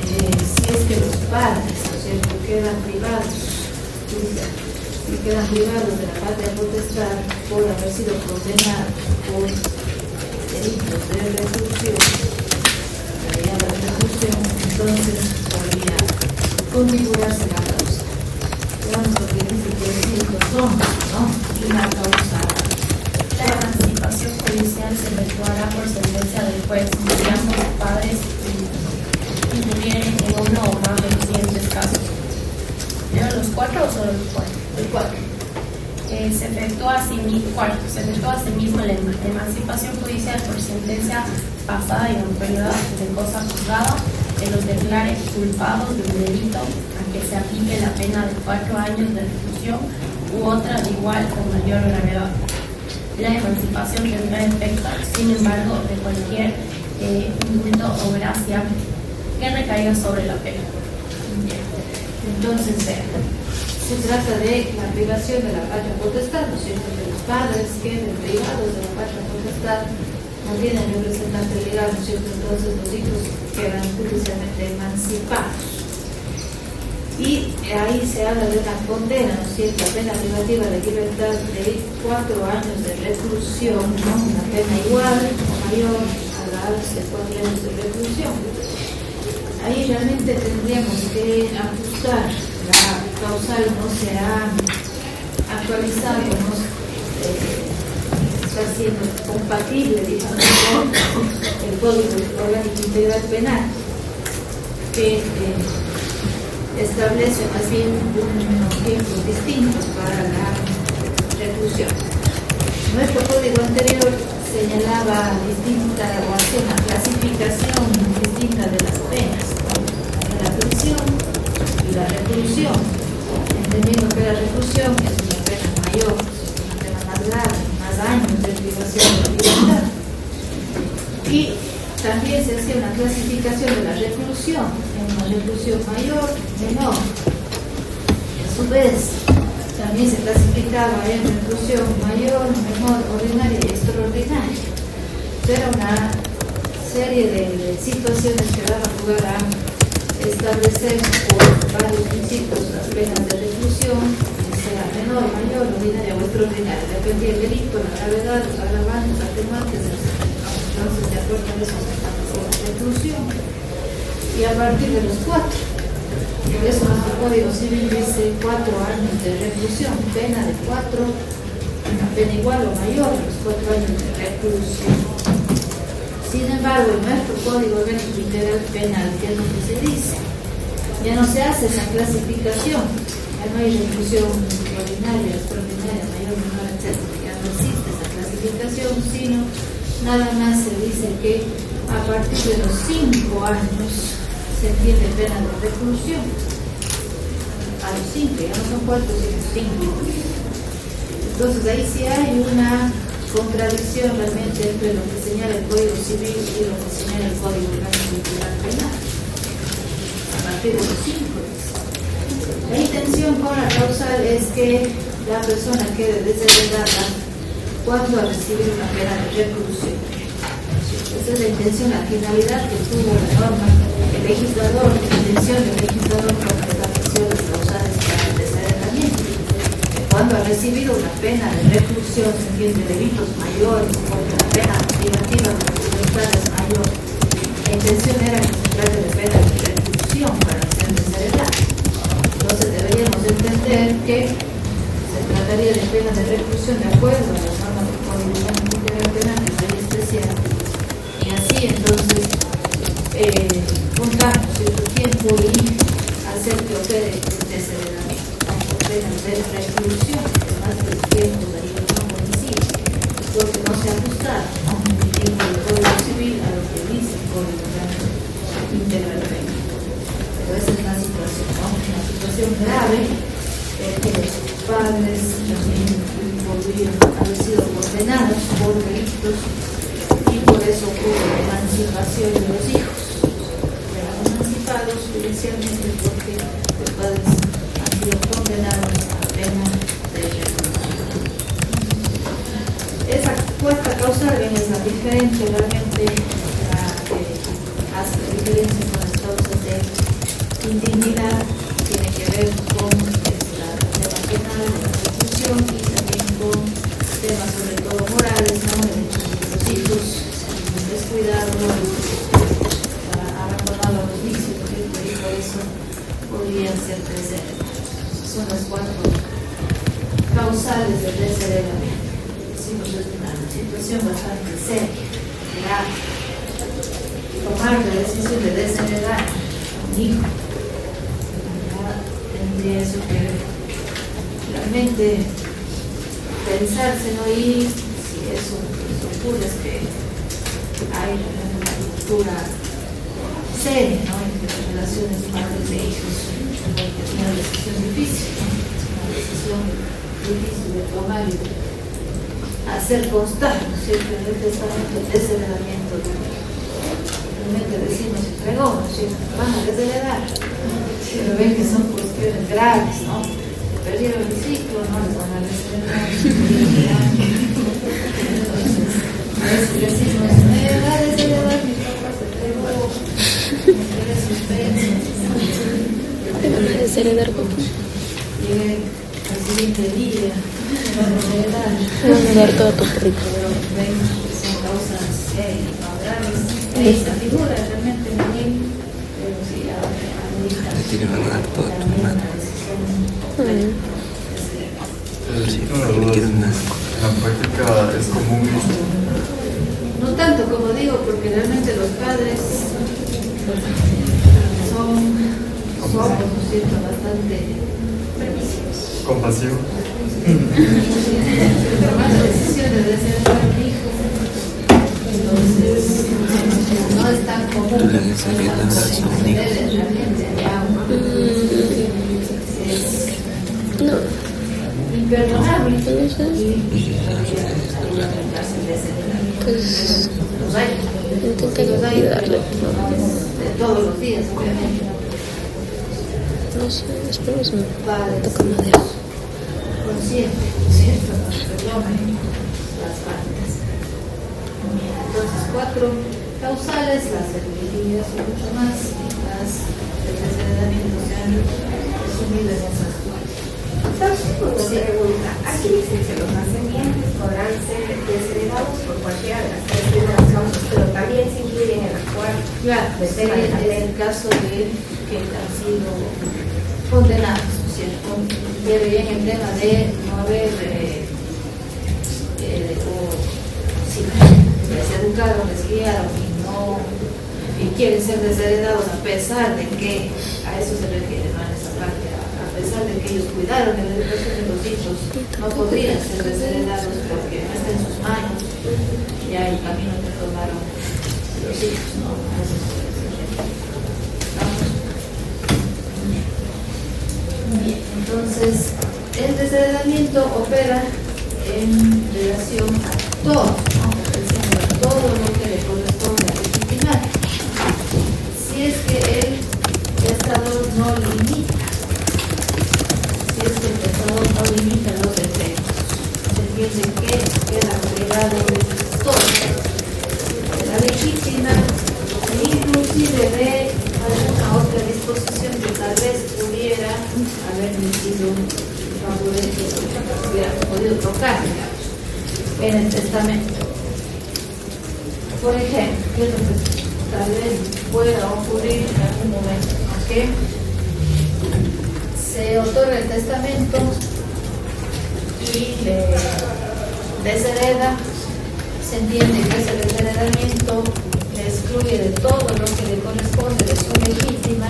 si es que los padres, ¿no es cierto?, quedan privados, y quedan privados de la patria potestad por haber sido condenados por delitos de reclusión, entonces podría configurarse la causa. Vamos a ver que son, ¿no?, una causa. La emancipación judicial se efectuará por sentencia del juez si ambos padres incurrieren en uno o más de los siguientes casos. ¿Eran los 4 o solo los 4? El 4. Se efectúa asimismo la emancipación judicial por sentencia pasada y autoridad de cosa juzgada que los declare culpados de un delito a que se aplique la pena de 4 años de reclusión u otra de igual o mayor gravedad. La emancipación tendrá efecto, sin embargo, de cualquier indulto o gracia que recaiga sobre la pena. Entonces, se trata de la privación de la patria potestad, ¿no es cierto?, que los padres queden privados de la patria potestad, no tienen representante legal, ¿no es cierto?, entonces los hijos quedan judicialmente emancipados. Y ahí se habla de una condena, ¿no es cierto?, pena privativa de libertad de 4 años de reclusión, ¿no?, una pena igual o mayor a la de 4 años de reclusión. Ahí realmente tendríamos que ajustar la causal, no se ha actualizado, no está siendo compatible, digamos, con el Código Orgánico Integral Penal, que establece más bien unos tiempos distintos para la reclusión. Nuestro código anterior señalaba distinta o hacía una clasificación distinta de las penas, ¿no?, de la prisión y la reclusión, entendiendo que la reclusión es una pena mayor, es una pena más grave, más años de privación de libertad. Y también se hacía una clasificación de la reclusión, en una reclusión mayor, menor. A su vez, también se clasificaba en reclusión mayor, menor, ordinaria y extraordinaria. Era una serie de situaciones que daban lugar a establecer por varios principios las penas de reclusión, sea menor, mayor, ordinaria o extraordinaria. Dependía del delito, la gravedad, los agravantes, las atenuantes, entonces de acuerdo a eso se establecía la reclusión. Y a partir de los 4, por eso nuestro Código Civil dice 4 años de reclusión, pena de 4, una pena igual o mayor a los 4 años de reclusión. Sin embargo, en nuestro Código Orgánico Integral Penal, ¿qué es lo que se dice? Ya no se hace esa clasificación, ya no hay reclusión ordinaria, extraordinaria, mayor, menor, etc. Ya no existe esa clasificación, sino nada más se dice que a partir de los 5 años se entiende pena de reclusión. A los 5, ya no son 4, sino 5. Entonces ahí sí hay una contradicción realmente entre lo que señala el Código Civil y lo que señala el Código Orgánico Integral Penal. A partir de los 5. La intención con la causal es que la persona quede desheredada cuando ha recibido una pena de reclusión. Esa es la intención, la finalidad que tuvo la norma. El legislador, la intención del legislador cuando estableció las causales para el desheredamiento. Cuando ha recibido una pena de reclusión, se entiende delitos mayores, porque la pena privativa de libertad es mayor. La intención era que se trate de pena de reclusión para ser desheredado. Entonces deberíamos entender que se trataría de pena de reclusión de acuerdo a las normas del Código Orgánico Integral Penal, que es ley especial. Y así entonces juntar cierto tiempo y hacer que opere el desheredamiento, pena de reclusión, además del tiempo de no coincide, porque no se ajusta el tiempo del Código Civil a lo que dice el Código Orgánico Integral Penal. Pero esa es la situación, ¿no? Una situación grave, que los padres también podrían haber sido condenados por delitos y por eso ocurre la emancipación de los hijos. Eran emancipados judicialmente porque los padres han sido condenados a pena de reclusión. Esa cuarta causa bien es la diferente, realmente la que hace la diferencia con las causas de indignidad, tiene que ver con la tema penal, la reclusión y también con temas sobre todo morales, ¿no? Los hijos descuidado, abandonado a los vicios, y por eso podrían ser desheredados. Son las 4 causales del desheredamiento. Decimos, es una situación bastante seria, grave. Tomar la decisión de desheredar a un hijo tendría eso que realmente pensarse, ¿no? Y si eso ocurre es que hay una cultura seria, ¿no?, entre las relaciones padres e hijos, porque es una decisión difícil, ¿no? Es una decisión difícil de tomar y de hacer constar, ¿no es cierto?, en el testamento el desheredamiento. Simplemente decimos entregó, ¿no es cierto?, van a desheredar, pero ven que son cuestiones graves, ¿no? Se perdieron el ciclo, no les van a desheredar. A veces decimos, va a desheredar, mi papá se entregó, me quedé suspenso. Te van a desheredar. heredar con Llegué al siguiente día, me van a heredar. Te van a dar todo tu perrito. Pero ven, son causas graves. Esta figura realmente muy, pero sí, Le tiene que dar todo a tu mano. Sí, porque le quieren nada. En la práctica es común esto. No tanto como digo, porque realmente los padres somos, ¿no es cierto?, bastante permisivos. Compasivo. Tomando decisiones de ser un hijo, entonces no es tan común. Tú le des a que dan a su hijo. Realmente de agua. Es No, imperdonable. no sé. Pues Los hay. intentaré cuidarle. De todos los días, obviamente. No sé, esperemos no. Padres Toca madera. conscientes, ¿cierto? Nos perdonen las faltas. Entonces, 4 causales, las hereditarias y mucho más, las del desheredamiento se han resumido en esas 4. Una pregunta. Aquí dice que los nacimientos podrán ser desheredados por cualquiera de las 3 primeras causas, pero también se incluyen en la cuarta. Claro, es el caso de que han sido condenados, ¿no es cierto? Pero bien el tema de no haber les educaron, les guiaron y quieren ser desheredados a pesar de que a eso se refiere, ¿no? En esa parte, a pesar de que ellos cuidaron de la educación de los hijos, no podrían ser desheredados porque no está en sus manos ya el camino que tomaron los hijos, ¿no? A eso se refiere. Bien, entonces el desheredamiento opera en relación a todo, ¿no? A todo lo que le corresponde al legitimario. Si es que el testador no limita, si es que el testador no limita los efectos, se entiende que queda privado de todo, de la legítima, e inclusive de alguna otra disposición que tal vez pudiera haberle sido favorable, hubiera podido tocar, digamos, en el testamento. Por ejemplo, ¿qué es lo que tal vez pueda ocurrir en algún momento? Que se otorga el testamento y le deshereda, se entiende que ese desheredamiento le excluye de todo lo que le corresponde de su legítima,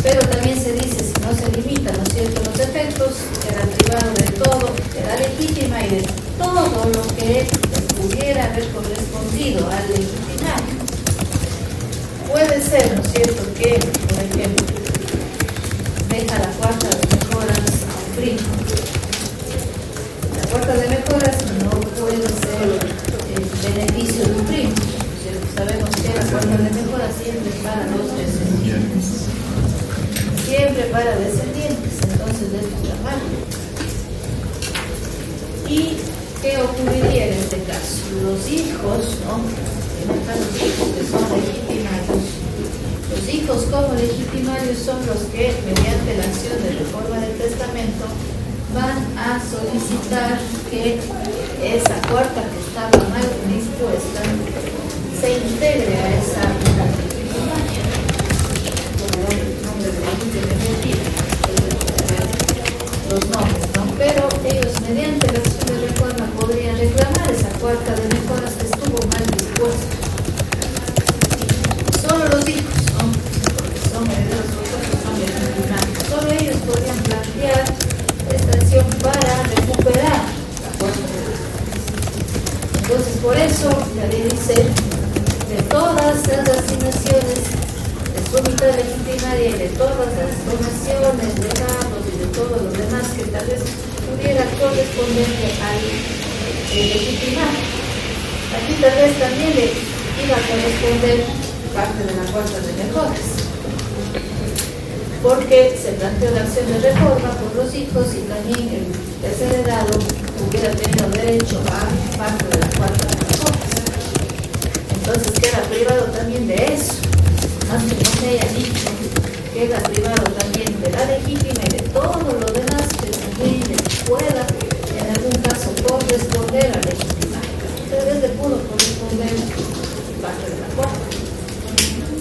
pero también se dice, si no se limitan, ¿no es cierto?, los efectos, queda privado de todo, queda legítima y de todo lo que les pudiera haber correspondido al legitimario. Puede ser, ¿no es cierto?, que, por ejemplo, deja la cuarta de mejoras a un primo. La cuarta de mejoras no puede ser el beneficio de un primo. Sabemos que la cuarta de mejoras siempre para los descendientes. Siempre para descendientes, entonces de esto trabaja. ¿Y qué ocurriría en este caso? Los hijos, ¿no? En el caso de los hijos que son legitimarios, los hijos como legitimarios son los que, mediante la acción de reforma del testamento, van a solicitar que esa cuarta que estaba mal dispuesta se integre a esa legitimaria. Los nombres, ¿no? Pero ellos mediante la acción de reforma podrían reclamar esa cuarta de mejoras que estuvo mal dispuesta. Solo los hijos, ¿no? Porque son herederos forzosos, son legitimados. Solo ellos podrían plantear esta acción para recuperar la cuarta de mejoras. Entonces, por eso la ley dice de todas las asignaciones de su mitad legitimaria y de todas las donaciones, legados y de todo lo demás que tal vez pudiera corresponderle al legitimario. Aquí tal vez también le iba a corresponder parte de la cuarta de mejoras, porque se planteó la acción de reforma por los hijos y también el desheredado hubiera tenido derecho a parte de la cuarta de mejoras. Entonces queda privado también de eso, más que no se haya dicho que queda privado también de la legítima y de todo lo demás que también pueda, en algún caso, corresponder a legítima. Entonces le pudo corresponder parte de la cuarta.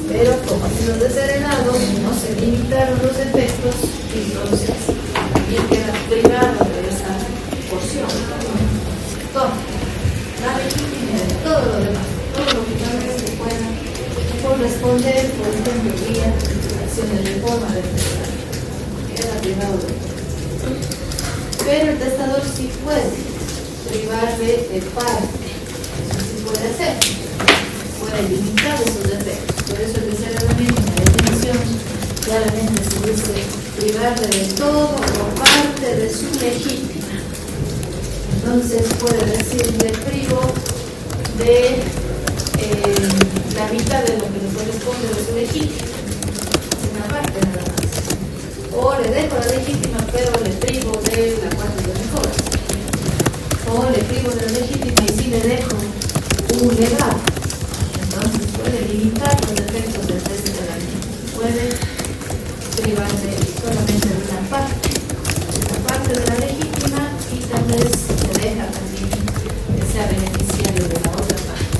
Pero como ha sido desheredado, no se limitaron los efectos, entonces también queda privado de esa porción. Todo, la legitimidad de todo lo demás, todo lo que tal vez le pueda corresponder, por ejemplo, vía acciones de forma del testador. Queda privado de todo. Pero el testador sí puede privarle de parte, eso sí puede hacer, puede limitar esos efectos. Por eso el desheredamiento en la definición claramente se dice privarle de todo o parte de su legítima. Entonces puede decirle privo de la mitad de lo que le corresponde de su legítima, una parte nada más. O le dejo la legítima pero le privo de la parte de mejoras. O le privo de la legítima y sí le dejo un legado. Entonces puede limitar los efectos del desheredamiento. Puede privarse solamente de una parte de la legítima y tal vez se deja también que sea beneficiario de la otra parte.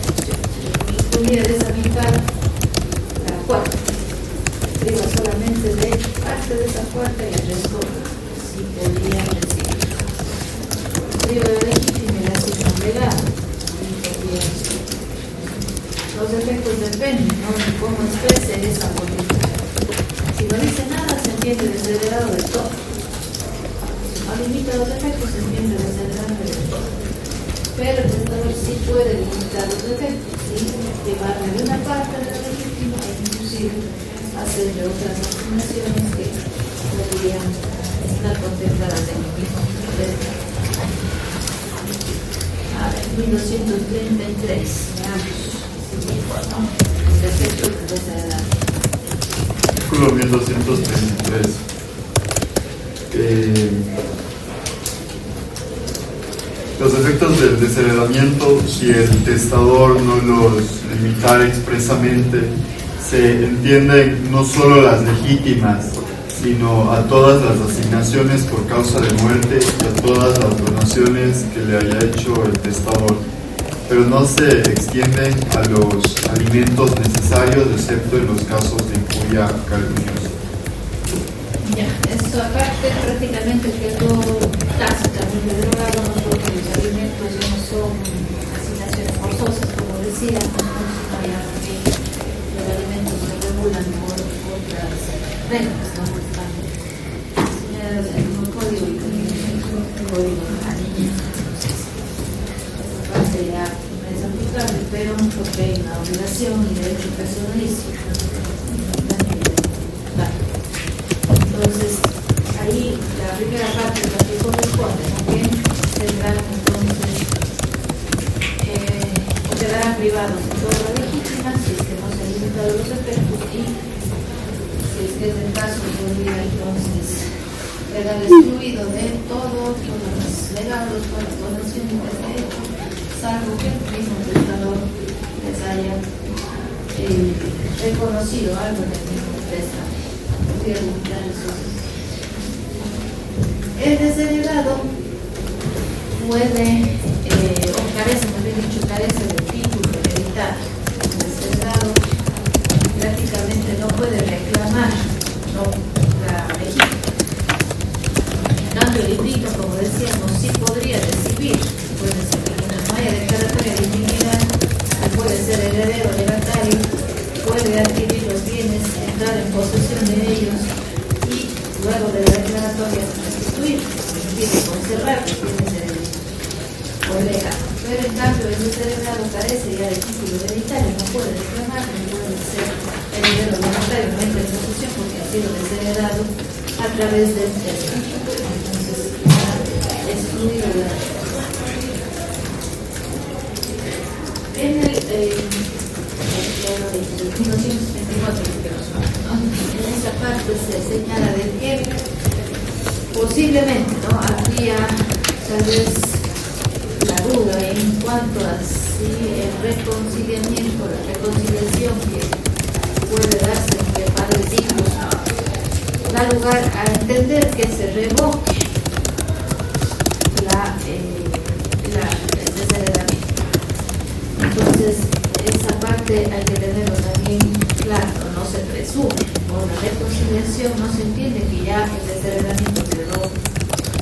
Incluye de esa mitad la cuarta. Priva solamente de parte de esa cuarta y el resto sí podría recibir. Priva de la legítima y la cita legada. Los efectos dependen, ¿no?, de cómo exprese esa política. Si no dice nada, se entiende desheredado de todo. Si no limita los efectos, se entiende desheredado de todo. Pero el testador sí puede limitar los efectos, ¿sí? Llevarle de una parte de la legítima e inclusive hacerle otras asignaciones que podrían estar contempladas en el mismo testador. A ver, 1233, veamos. Artículo 1233. Los efectos del desheredamiento, si el testador no los limitara expresamente, se entienden no solo las legítimas, sino a todas las asignaciones por causa de muerte y a todas las donaciones que le haya hecho el testador, pero no se extienden a los alimentos necesarios, excepto en los casos de injuria calumniosa. Ya, esto aparte prácticamente quedó tácitamente derogado, no porque los alimentos no son asignaciones forzosas, como decía, no hay aquí, los alimentos se regulan por otras reglas, ¿no? Están señaladas en el código ya no es aplicable, pero porque hay una obligación y derecho personalísimo. Entonces, ahí la primera parte de la que corresponde también tendrán entonces, quedarán privados de toda la legítima si es que no se han limitado los efectos y si es que es el caso podría entonces quedar excluido de todos los legados con las donaciones de hecho, salvo que el mismo testador les haya reconocido algo en el mismo testamento. Podría limitar esos. El desheredado puede, o carece, más bien dicho, carece del título hereditario. El desheredado prácticamente no puede reclamar la legítima. En cambio, el indito, como decíamos, sí podría recibir. Puede ser que no haya declaratoria de intimidad, puede ser heredero legatario, puede adquirir los bienes, entrar en posesión de ellos y luego de la declaratoria restituir, es decir, conservar los bienes herederos o legado. Pero en cambio el desheredado carece ya de título hereditario, no puede reclamar, no puede ser heredero legatario, no entra en posesión porque ha sido desheredado a través del testamento. Entonces, excluido de la en el 1924, en esa parte se señala de que posiblemente no habría tal vez la duda en cuanto a si el reconciliamiento, la reconciliación que puede darse entre padres e hijos da lugar a entender que se revoque el desheredamiento. Entonces, esa parte hay que tenerlo también claro, no se presume. Por la reconciliación no se entiende que ya el desheredamiento quedó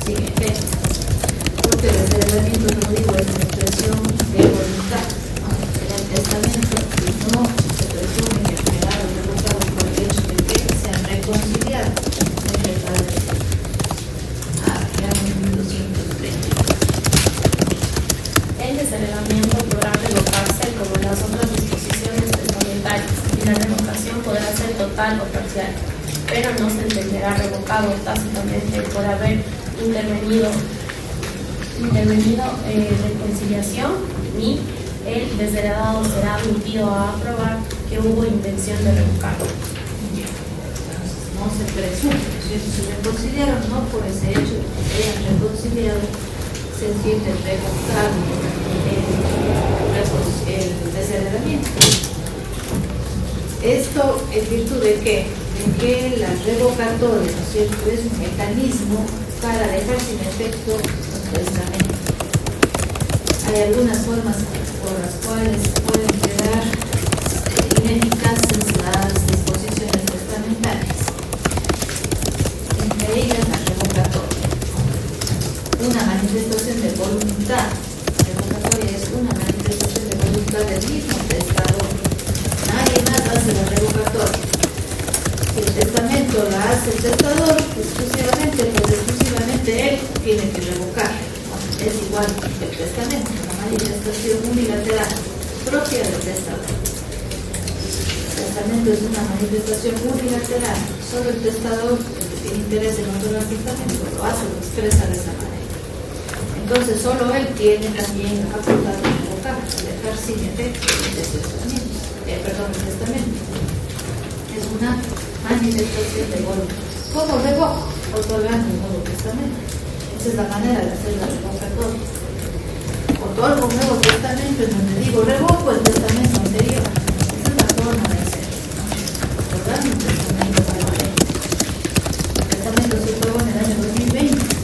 sin efecto. Porque el desheredamiento, como digo, es una expresión de voluntad. En el testamento no se presume que el legado es revocado por el hecho de que se han reconciliado entre el padre y el hijo. Ya en 1230. El desheredamiento podrá revocarse como las otras disposiciones testamentarias y la revocación podrá ser total o parcial, pero no se entenderá revocado tácitamente por haber intervenido reconciliación, ni el desheredado será admitido a aprobar que hubo intención de revocarlo. No se presume, si se reconciliaron, no por ese hecho de que se hayan reconciliado, se entiende revocar el desheredamiento. Esto en virtud de que la revocatoria, ¿no es cierto?, es un mecanismo para dejar sin efecto un testamento. Hay algunas formas por las cuales pueden quedar ineficaces las disposiciones testamentarias, entre ellas la revocatoria. Una manifestación de voluntad. La revocatoria es una manifestación de voluntad del mismo testador. Nadie más hace la revocatoria. Si el testamento la hace el testador, exclusivamente, pues exclusivamente él tiene que revocar. Es igual que el testamento, una manifestación unilateral propia del testador. El testamento es una manifestación unilateral. Solo el testador, el que tiene interés en otorgar el testamento, lo hace, lo expresa de esa manera. Entonces solo él tiene también la facultad de revocar, de dejar sin efecto el testamento. El testamento es una manifestación de voluntad. ¿Cómo revoco? Otorgando un nuevo testamento. Esa es la manera de hacer la revocatoria. Otorgo un nuevo testamento en donde digo revoco el testamento anterior. Esa es la forma de hacerlo. Otorgando un testamento nuevo. El testamento se aprobó en el año 2020.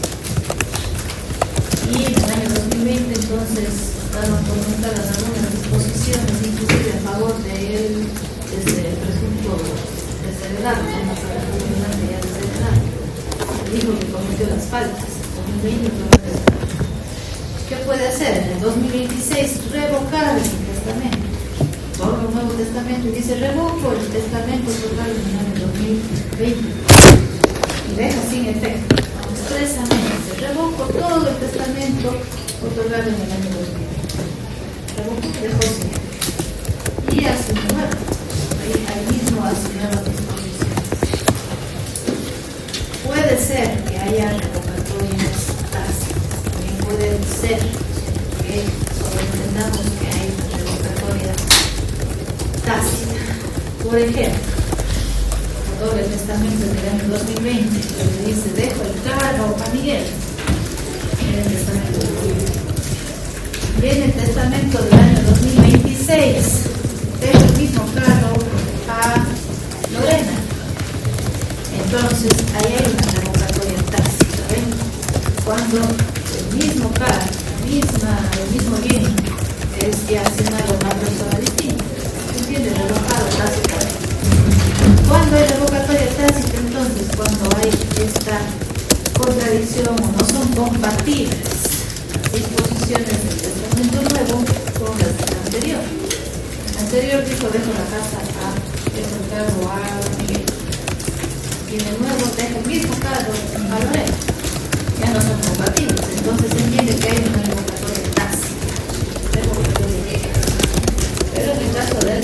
Y en el año 2020 entonces estaban comentadas algunas disposiciones, inclusive a favor de él, desde el presunto desheredado, vamos a ver ya desheredado. Dijo que cometió las faltas. En 2020 ¿qué puede hacer? En el 2026 revocar el testamento. Borra un nuevo testamento y dice revoco el testamento otorgado en el año 2020 y deja sin efecto. Expresamente, revoco todo el testamento otorgado en el año 2020. Revoco, dejó sin efecto. Y hace un nuevo. Ahí mismo hace nuevas disposiciones. Puede ser que haya revocatorias tácitas. También puede ser que sobreentendamos que hay una revocatoria tácita. Por ejemplo, todo el testamento del año 2020, que le dice, dejo el carro a Miguel, en el testamento del 2020. Viene el testamento del año 2026, dejo el mismo carro a Lorena. Entonces, ahí hay una revocatoria tácita, ¿ven? Cuando el mismo carro, el mismo bien, es ya asignado a una persona distinta, ¿se entiende? Revocado tácitamente. Cuando hay revocatoria tácita, entonces, cuando hay esta contradicción o no son compatibles las disposiciones del testamento nuevo con las del anterior. El anterior dijo, dejo la casa dejo el carro a Miguel. Y en el nuevo deja el mismo carro a Lorena. Ya no son compatibles. Entonces se entiende que hay una revocatoria tácita. Pero en el caso del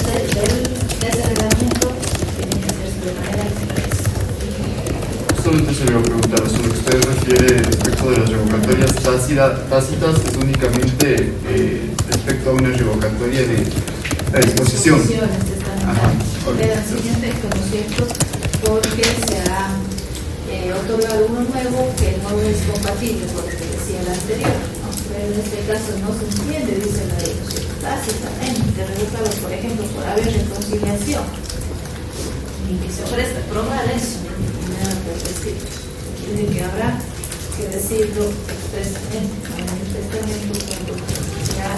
desheredamiento, Justamente se le iba a preguntar, eso lo que usted refiere respecto de las revocatorias tácitas es únicamente respecto a una revocatoria de la disposición. Quedan sin efecto, ¿no es cierto? Porque se ha otorgado uno nuevo que no es compatible con lo que decía el anterior, ¿no? Pero en este caso no se entiende, dice la ley, tácitamente revocado, por ejemplo, por haber reconciliación. Y que se ofrezca probar eso, manera por decir. Quiere que habrá que decirlo expresamente en el testamento cuando ya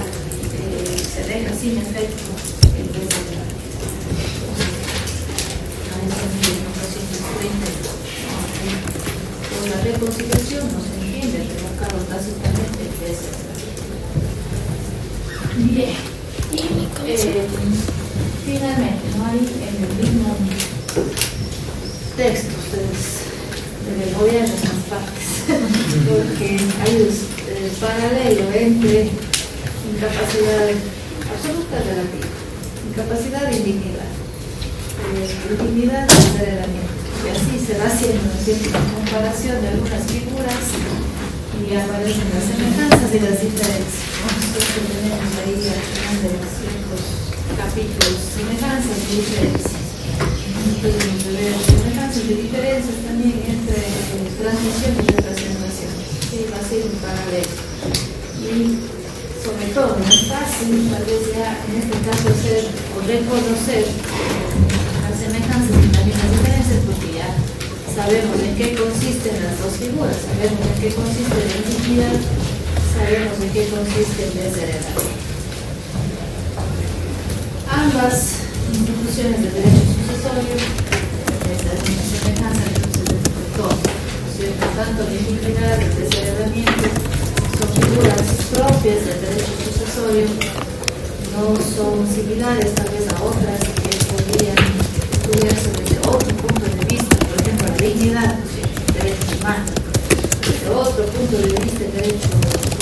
se deja sin efecto el deseo. Por la reconciliación no se entiende revocado tácitamente el deseo. Bien, y finalmente, no hay en el mismo texto, ustedes deben obviar estas partes, porque hay un paralelo entre incapacidad absoluta relativa, incapacidad e indignidad, indignidad y enderezamiento. Y así se va haciendo una comparación de algunas figuras y aparecen las semejanzas y las diferencias. Nosotros tenemos ahí al final de los ciertos capítulos semejanzas y diferencias. Podemos ver semejanzas y diferencias también entre transmisión y representación. Sí, va a ser un paralelo. Y sobre todo no es fácil, tal vez ya en este caso hacer o reconocer las semejanzas y también las diferencias, porque ya sabemos en qué consisten las dos figuras, sabemos en qué consiste la indignidad, sabemos en qué consiste el desheredar. Ambas instituciones de derecho sucesorio, estas semejanzas entonces de todo, ¿cierto? Tanto la indignidad, el desheredamiento, son figuras propias del derecho sucesorio, no son similares tal vez a otras que podrían estudiarse desde otro punto de vista, por ejemplo la dignidad, el derecho humano, desde otro punto de vista el derecho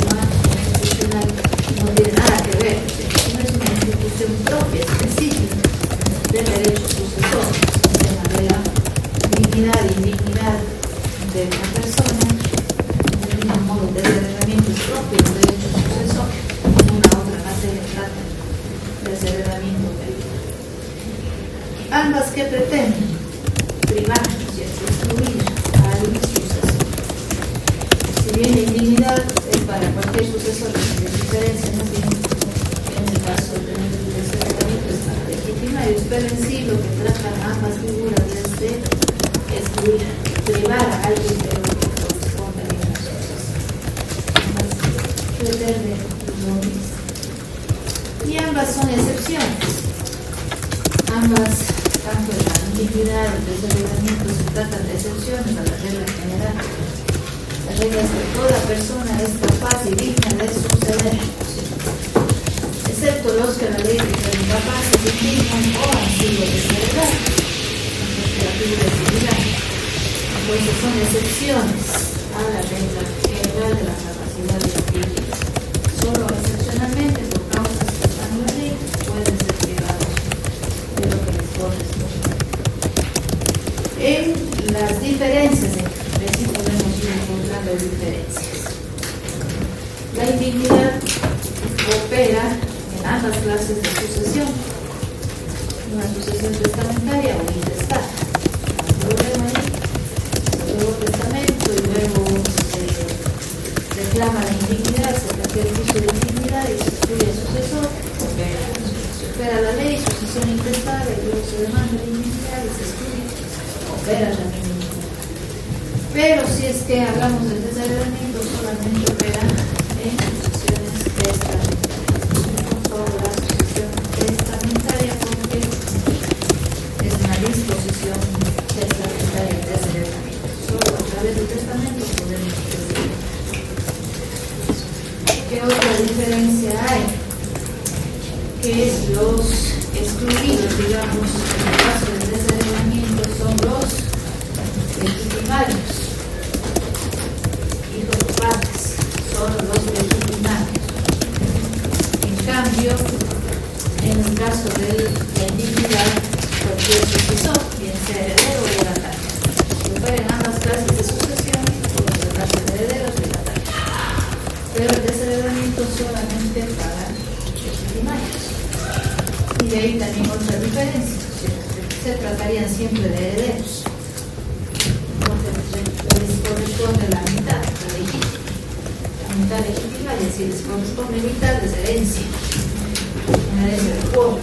humano constitucional no tiene nada que ver, no es una institución propia, específica del derecho sucesorio, el tema de la dignidad e indignidad de una persona, del mismo modo de desheredamiento es propio del derecho sucesorio, ninguna otra materia trata de desheredamiento penal. Ambas que pretenden privar, ¿cierto?, excluir al sucesor. Si bien la indignidad es para cualquier sucesor, de diferencia no tiene en el caso de desheredamiento es para legitimarios, pero en sí lo que tratan ambas figuras es de excluir, privar a alguien de lo que corresponde a una sucesión. Ambas pretenden lo mismo. Y ambas son excepciones. Ambas, tanto en la indignidad y el desheredamiento, se tratan de excepciones a la regla general. La regla es que toda persona es capaz y digna de suceder, excepto los que la ley dice incapaces, indignos o han sido desheredados. La figura es similar. Entonces son excepciones a la regla general de la capacidad de indignidad. Solo excepcionalmente, por causas que están en la ley, pueden ser privados de lo que les corresponde. En las diferencias, entre sí podemos ir encontrando diferencias. La indignidad opera en ambas clases de sucesión, una sucesión testamentaria o intestada. El problema ahí, se luego testamento y luego se reclama la indignidad, se plantea el juicio de indignidad y se excluye el sucesor, opera la ley, sucesión intestada y luego se demanda la indignidad y se excluye, opera la indignidad. Pero si es que hablamos del desheredamiento, solamente opera en sucesiones testamentarias. Toda la sucesión testamentaria porque es una disposición testamentaria de desheredamiento. Solo a través del testamento podemos decidir. ¿Qué otra diferencia hay? Que los excluidos, digamos, en el caso del desheredamiento son los legitimarios, hijos o padres, solo los legitimarios. En cambio, en el caso de la indignidad, cualquier sucesor, bien sea heredero o legatario. Se opera en ambas clases de sucesión, por los clases de herederos y legatarios. Pero el desheredamiento solamente para legitimarios. Y de ahí también otra diferencia, se tratarían siempre de herederos, porque les corresponde la mitad, la legítima, la mitad legítima, y así les corresponde mitad de herencia, una herencia de cuota,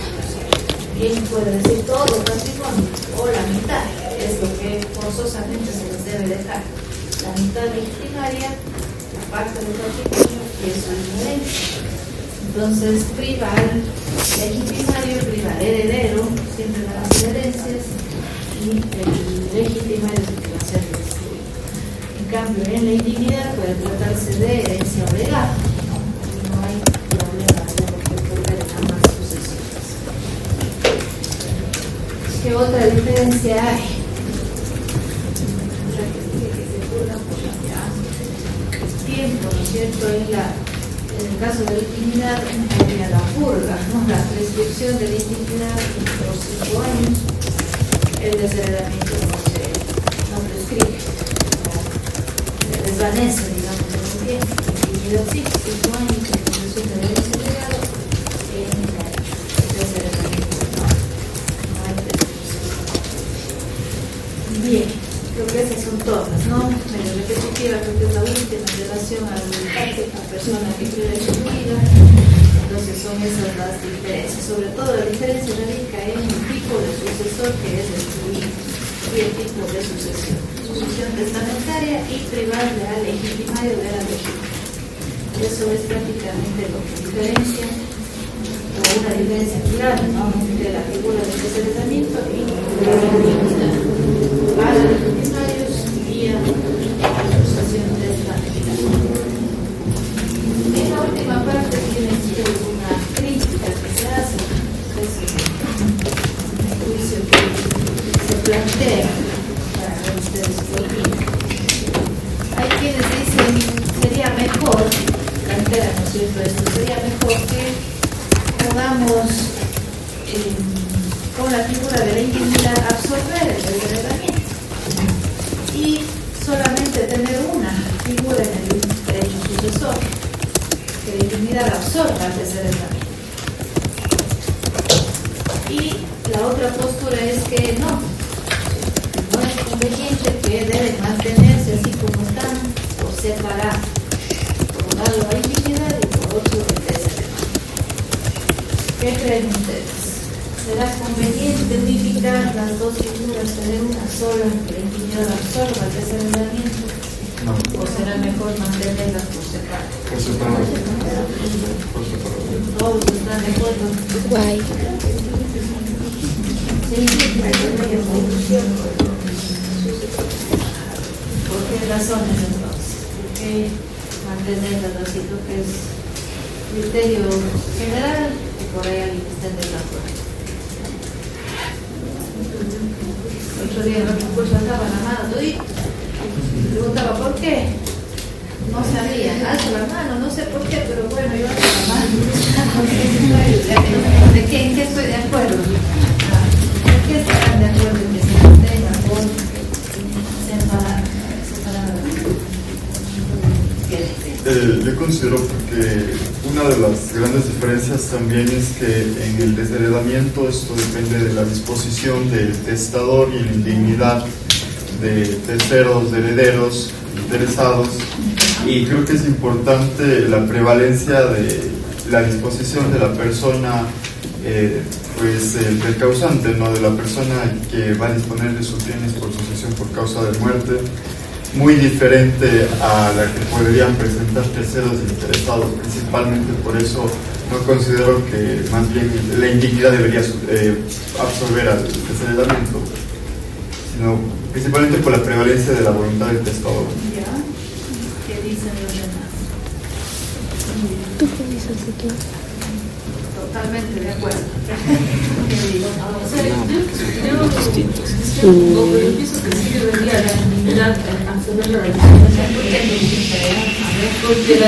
bien puede decir todo el patrimonio, o la mitad, es lo que forzosamente se les debe dejar. La mitad legitimaria, la parte del patrimonio y eso es herencia. Entonces, priva al legitimario, priva al heredero, siempre van a ser herencias, y el legitimario es el que va a ser distribuido. En cambio, en la intimidad puede tratarse de herencia o legado, ¿no? No hay problema de lo que ocurre en ambas sucesiones. ¿Qué otra diferencia hay? La que dice que se purga por el tiempo, ¿no es cierto? En el caso de la intimidad, habría la purga, ¿no? La prescripción de la intimidad por 5 años, el desheredamiento no prescribe, se desvanece, digamos, en el tiempo. La intimidad sí, 5 años, la prescripción de herencia legado, el desheredamiento no hay prescripción. Bien, creo que esas son todas, ¿no? Medio repetitiva, creo que es la última en relación a la persona que quiere su vida. Entonces son esas las diferencias. Sobre todo la diferencia radica en el tipo de sucesor que es destruido y el tipo de sucesión. Sucesión testamentaria y privarle al legitimario de la legítima. Eso es prácticamente lo que diferencia, o una diferencia clara, ¿no? Entre la figura del desheredamiento y la legitimidad. A los legitimarios y a la sucesión testamentaria. En la última parte tiene una crítica que se hace, es un juicio que se plantea para ustedes opinar. Hay quienes dicen sería mejor, plantean, ¿no es cierto? Esto sería mejor que podamos con la figura de la intimidad absorber el desheredamiento y solamente tener una figura en el derecho sucesor, que la intimidad absorba el desheredamiento. Y la otra postura es que no es conveniente, que deben mantenerse así como están, por separar, por un lado la intimidad y por otro el desheredamiento. ¿Qué creen ustedes? ¿Será conveniente unificar las dos figuras, tener una sola, que la intimidad absorba el desheredamiento? No. ¿O será mejor mantenerlas por separado? Por separado. Por separado. Todos están de acuerdo. Guay. Sí, ¿por qué razones entonces? ¿Por qué mantenerlas así? Creo que es criterio general y por ahí alguien está en desacuerdo. El otro día en otro curso andaba la mano todito. Preguntaba por qué. No sabía, alzo la mano, no sé por qué, pero bueno, yo alzo la mano. ¿De qué? ¿En qué estoy de acuerdo? ¿Por qué estarán de acuerdo en que se mantenga por separado? Yo considero que una de las grandes diferencias también es que en el desheredamiento esto depende de la disposición del testador y la indignidad de terceros, de herederos, interesados, y creo que es importante la prevalencia de la disposición de la persona, del causante, ¿no? De la persona que va a disponer de sus bienes por sucesión por causa de muerte, muy diferente a la que podrían presentar terceros interesados. Principalmente por eso no considero que más bien la indignidad debería absorber al desheredamiento, sino principalmente por la prevalencia de la voluntad del testador. ¿Ya? ¿Qué dicen los demás? ¿Tú qué dices aquí? Totalmente de acuerdo. ¿Qué digo? No, son distintos. Pero pienso que sí debería la intimidad absorber la diferencia. Porque yo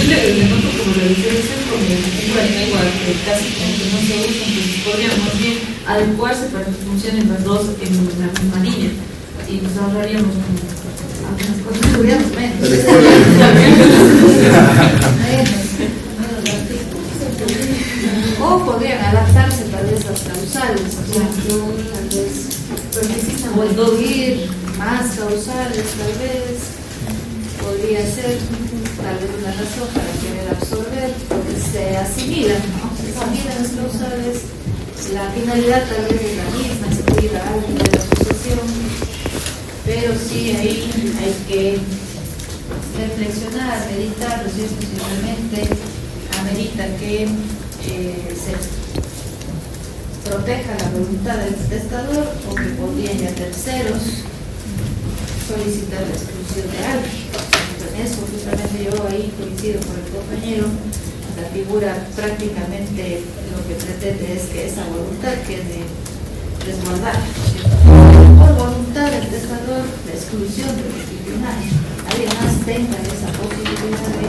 le noto como la diferencia con el figura de lengua que casi como que no se usan, pues podrían más bien adecuarse para que funcionen las dos en la misma línea y nos ahorraríamos algunas cosas. Estudiamos menos. O podrían adaptarse tal vez a las causales, o sea, tal vez o incluir más causales, tal vez podría ser tal vez una razón para querer absorber, porque se asimilan, ¿no? Se asimilan las causales, la finalidad tal vez es la misma, excluir a alguien de la sucesión, pero sí ahí hay que reflexionar, meditar, ¿no es cierto? Si realmente amerita que se proteja la voluntad del testador o que podrían ya terceros solicitar la exclusión de alguien. En eso justamente yo ahí coincido con el compañero. La figura prácticamente lo que pretende es que esa voluntad quede resguardada, por voluntad del testador, la exclusión del legitimario. Alguien más tenga esa posibilidad de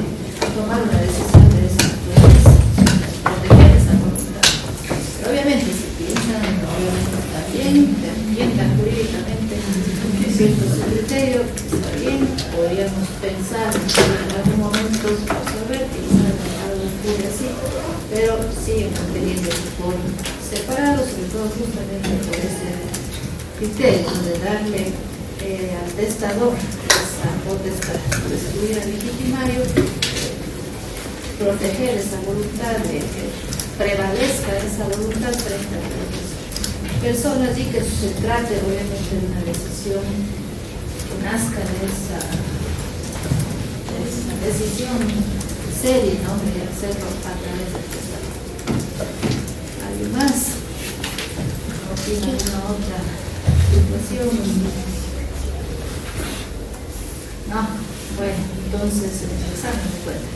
tomar una decisión de esa naturaleza, proteger esa voluntad. Pero obviamente, si piensan, obviamente está bien, entiendan jurídicamente cierto su criterio, está bien, podríamos pensar en algún momento resolver, quizás algo ocurre así, pero siguen manteniéndose por separado, sobre todo justamente por ese criterio de darle al testador esa potestad de excluir al legitimario, proteger esa voluntad, de que prevalezca esa voluntad frente a las personas y que se trate obviamente de una decisión que nazca de esa decisión seria, ¿no? De hacerlo a través del testador. ¿Alguien más? ¿No tiene alguna otra situación? No, bueno, entonces empezamos de cuenta.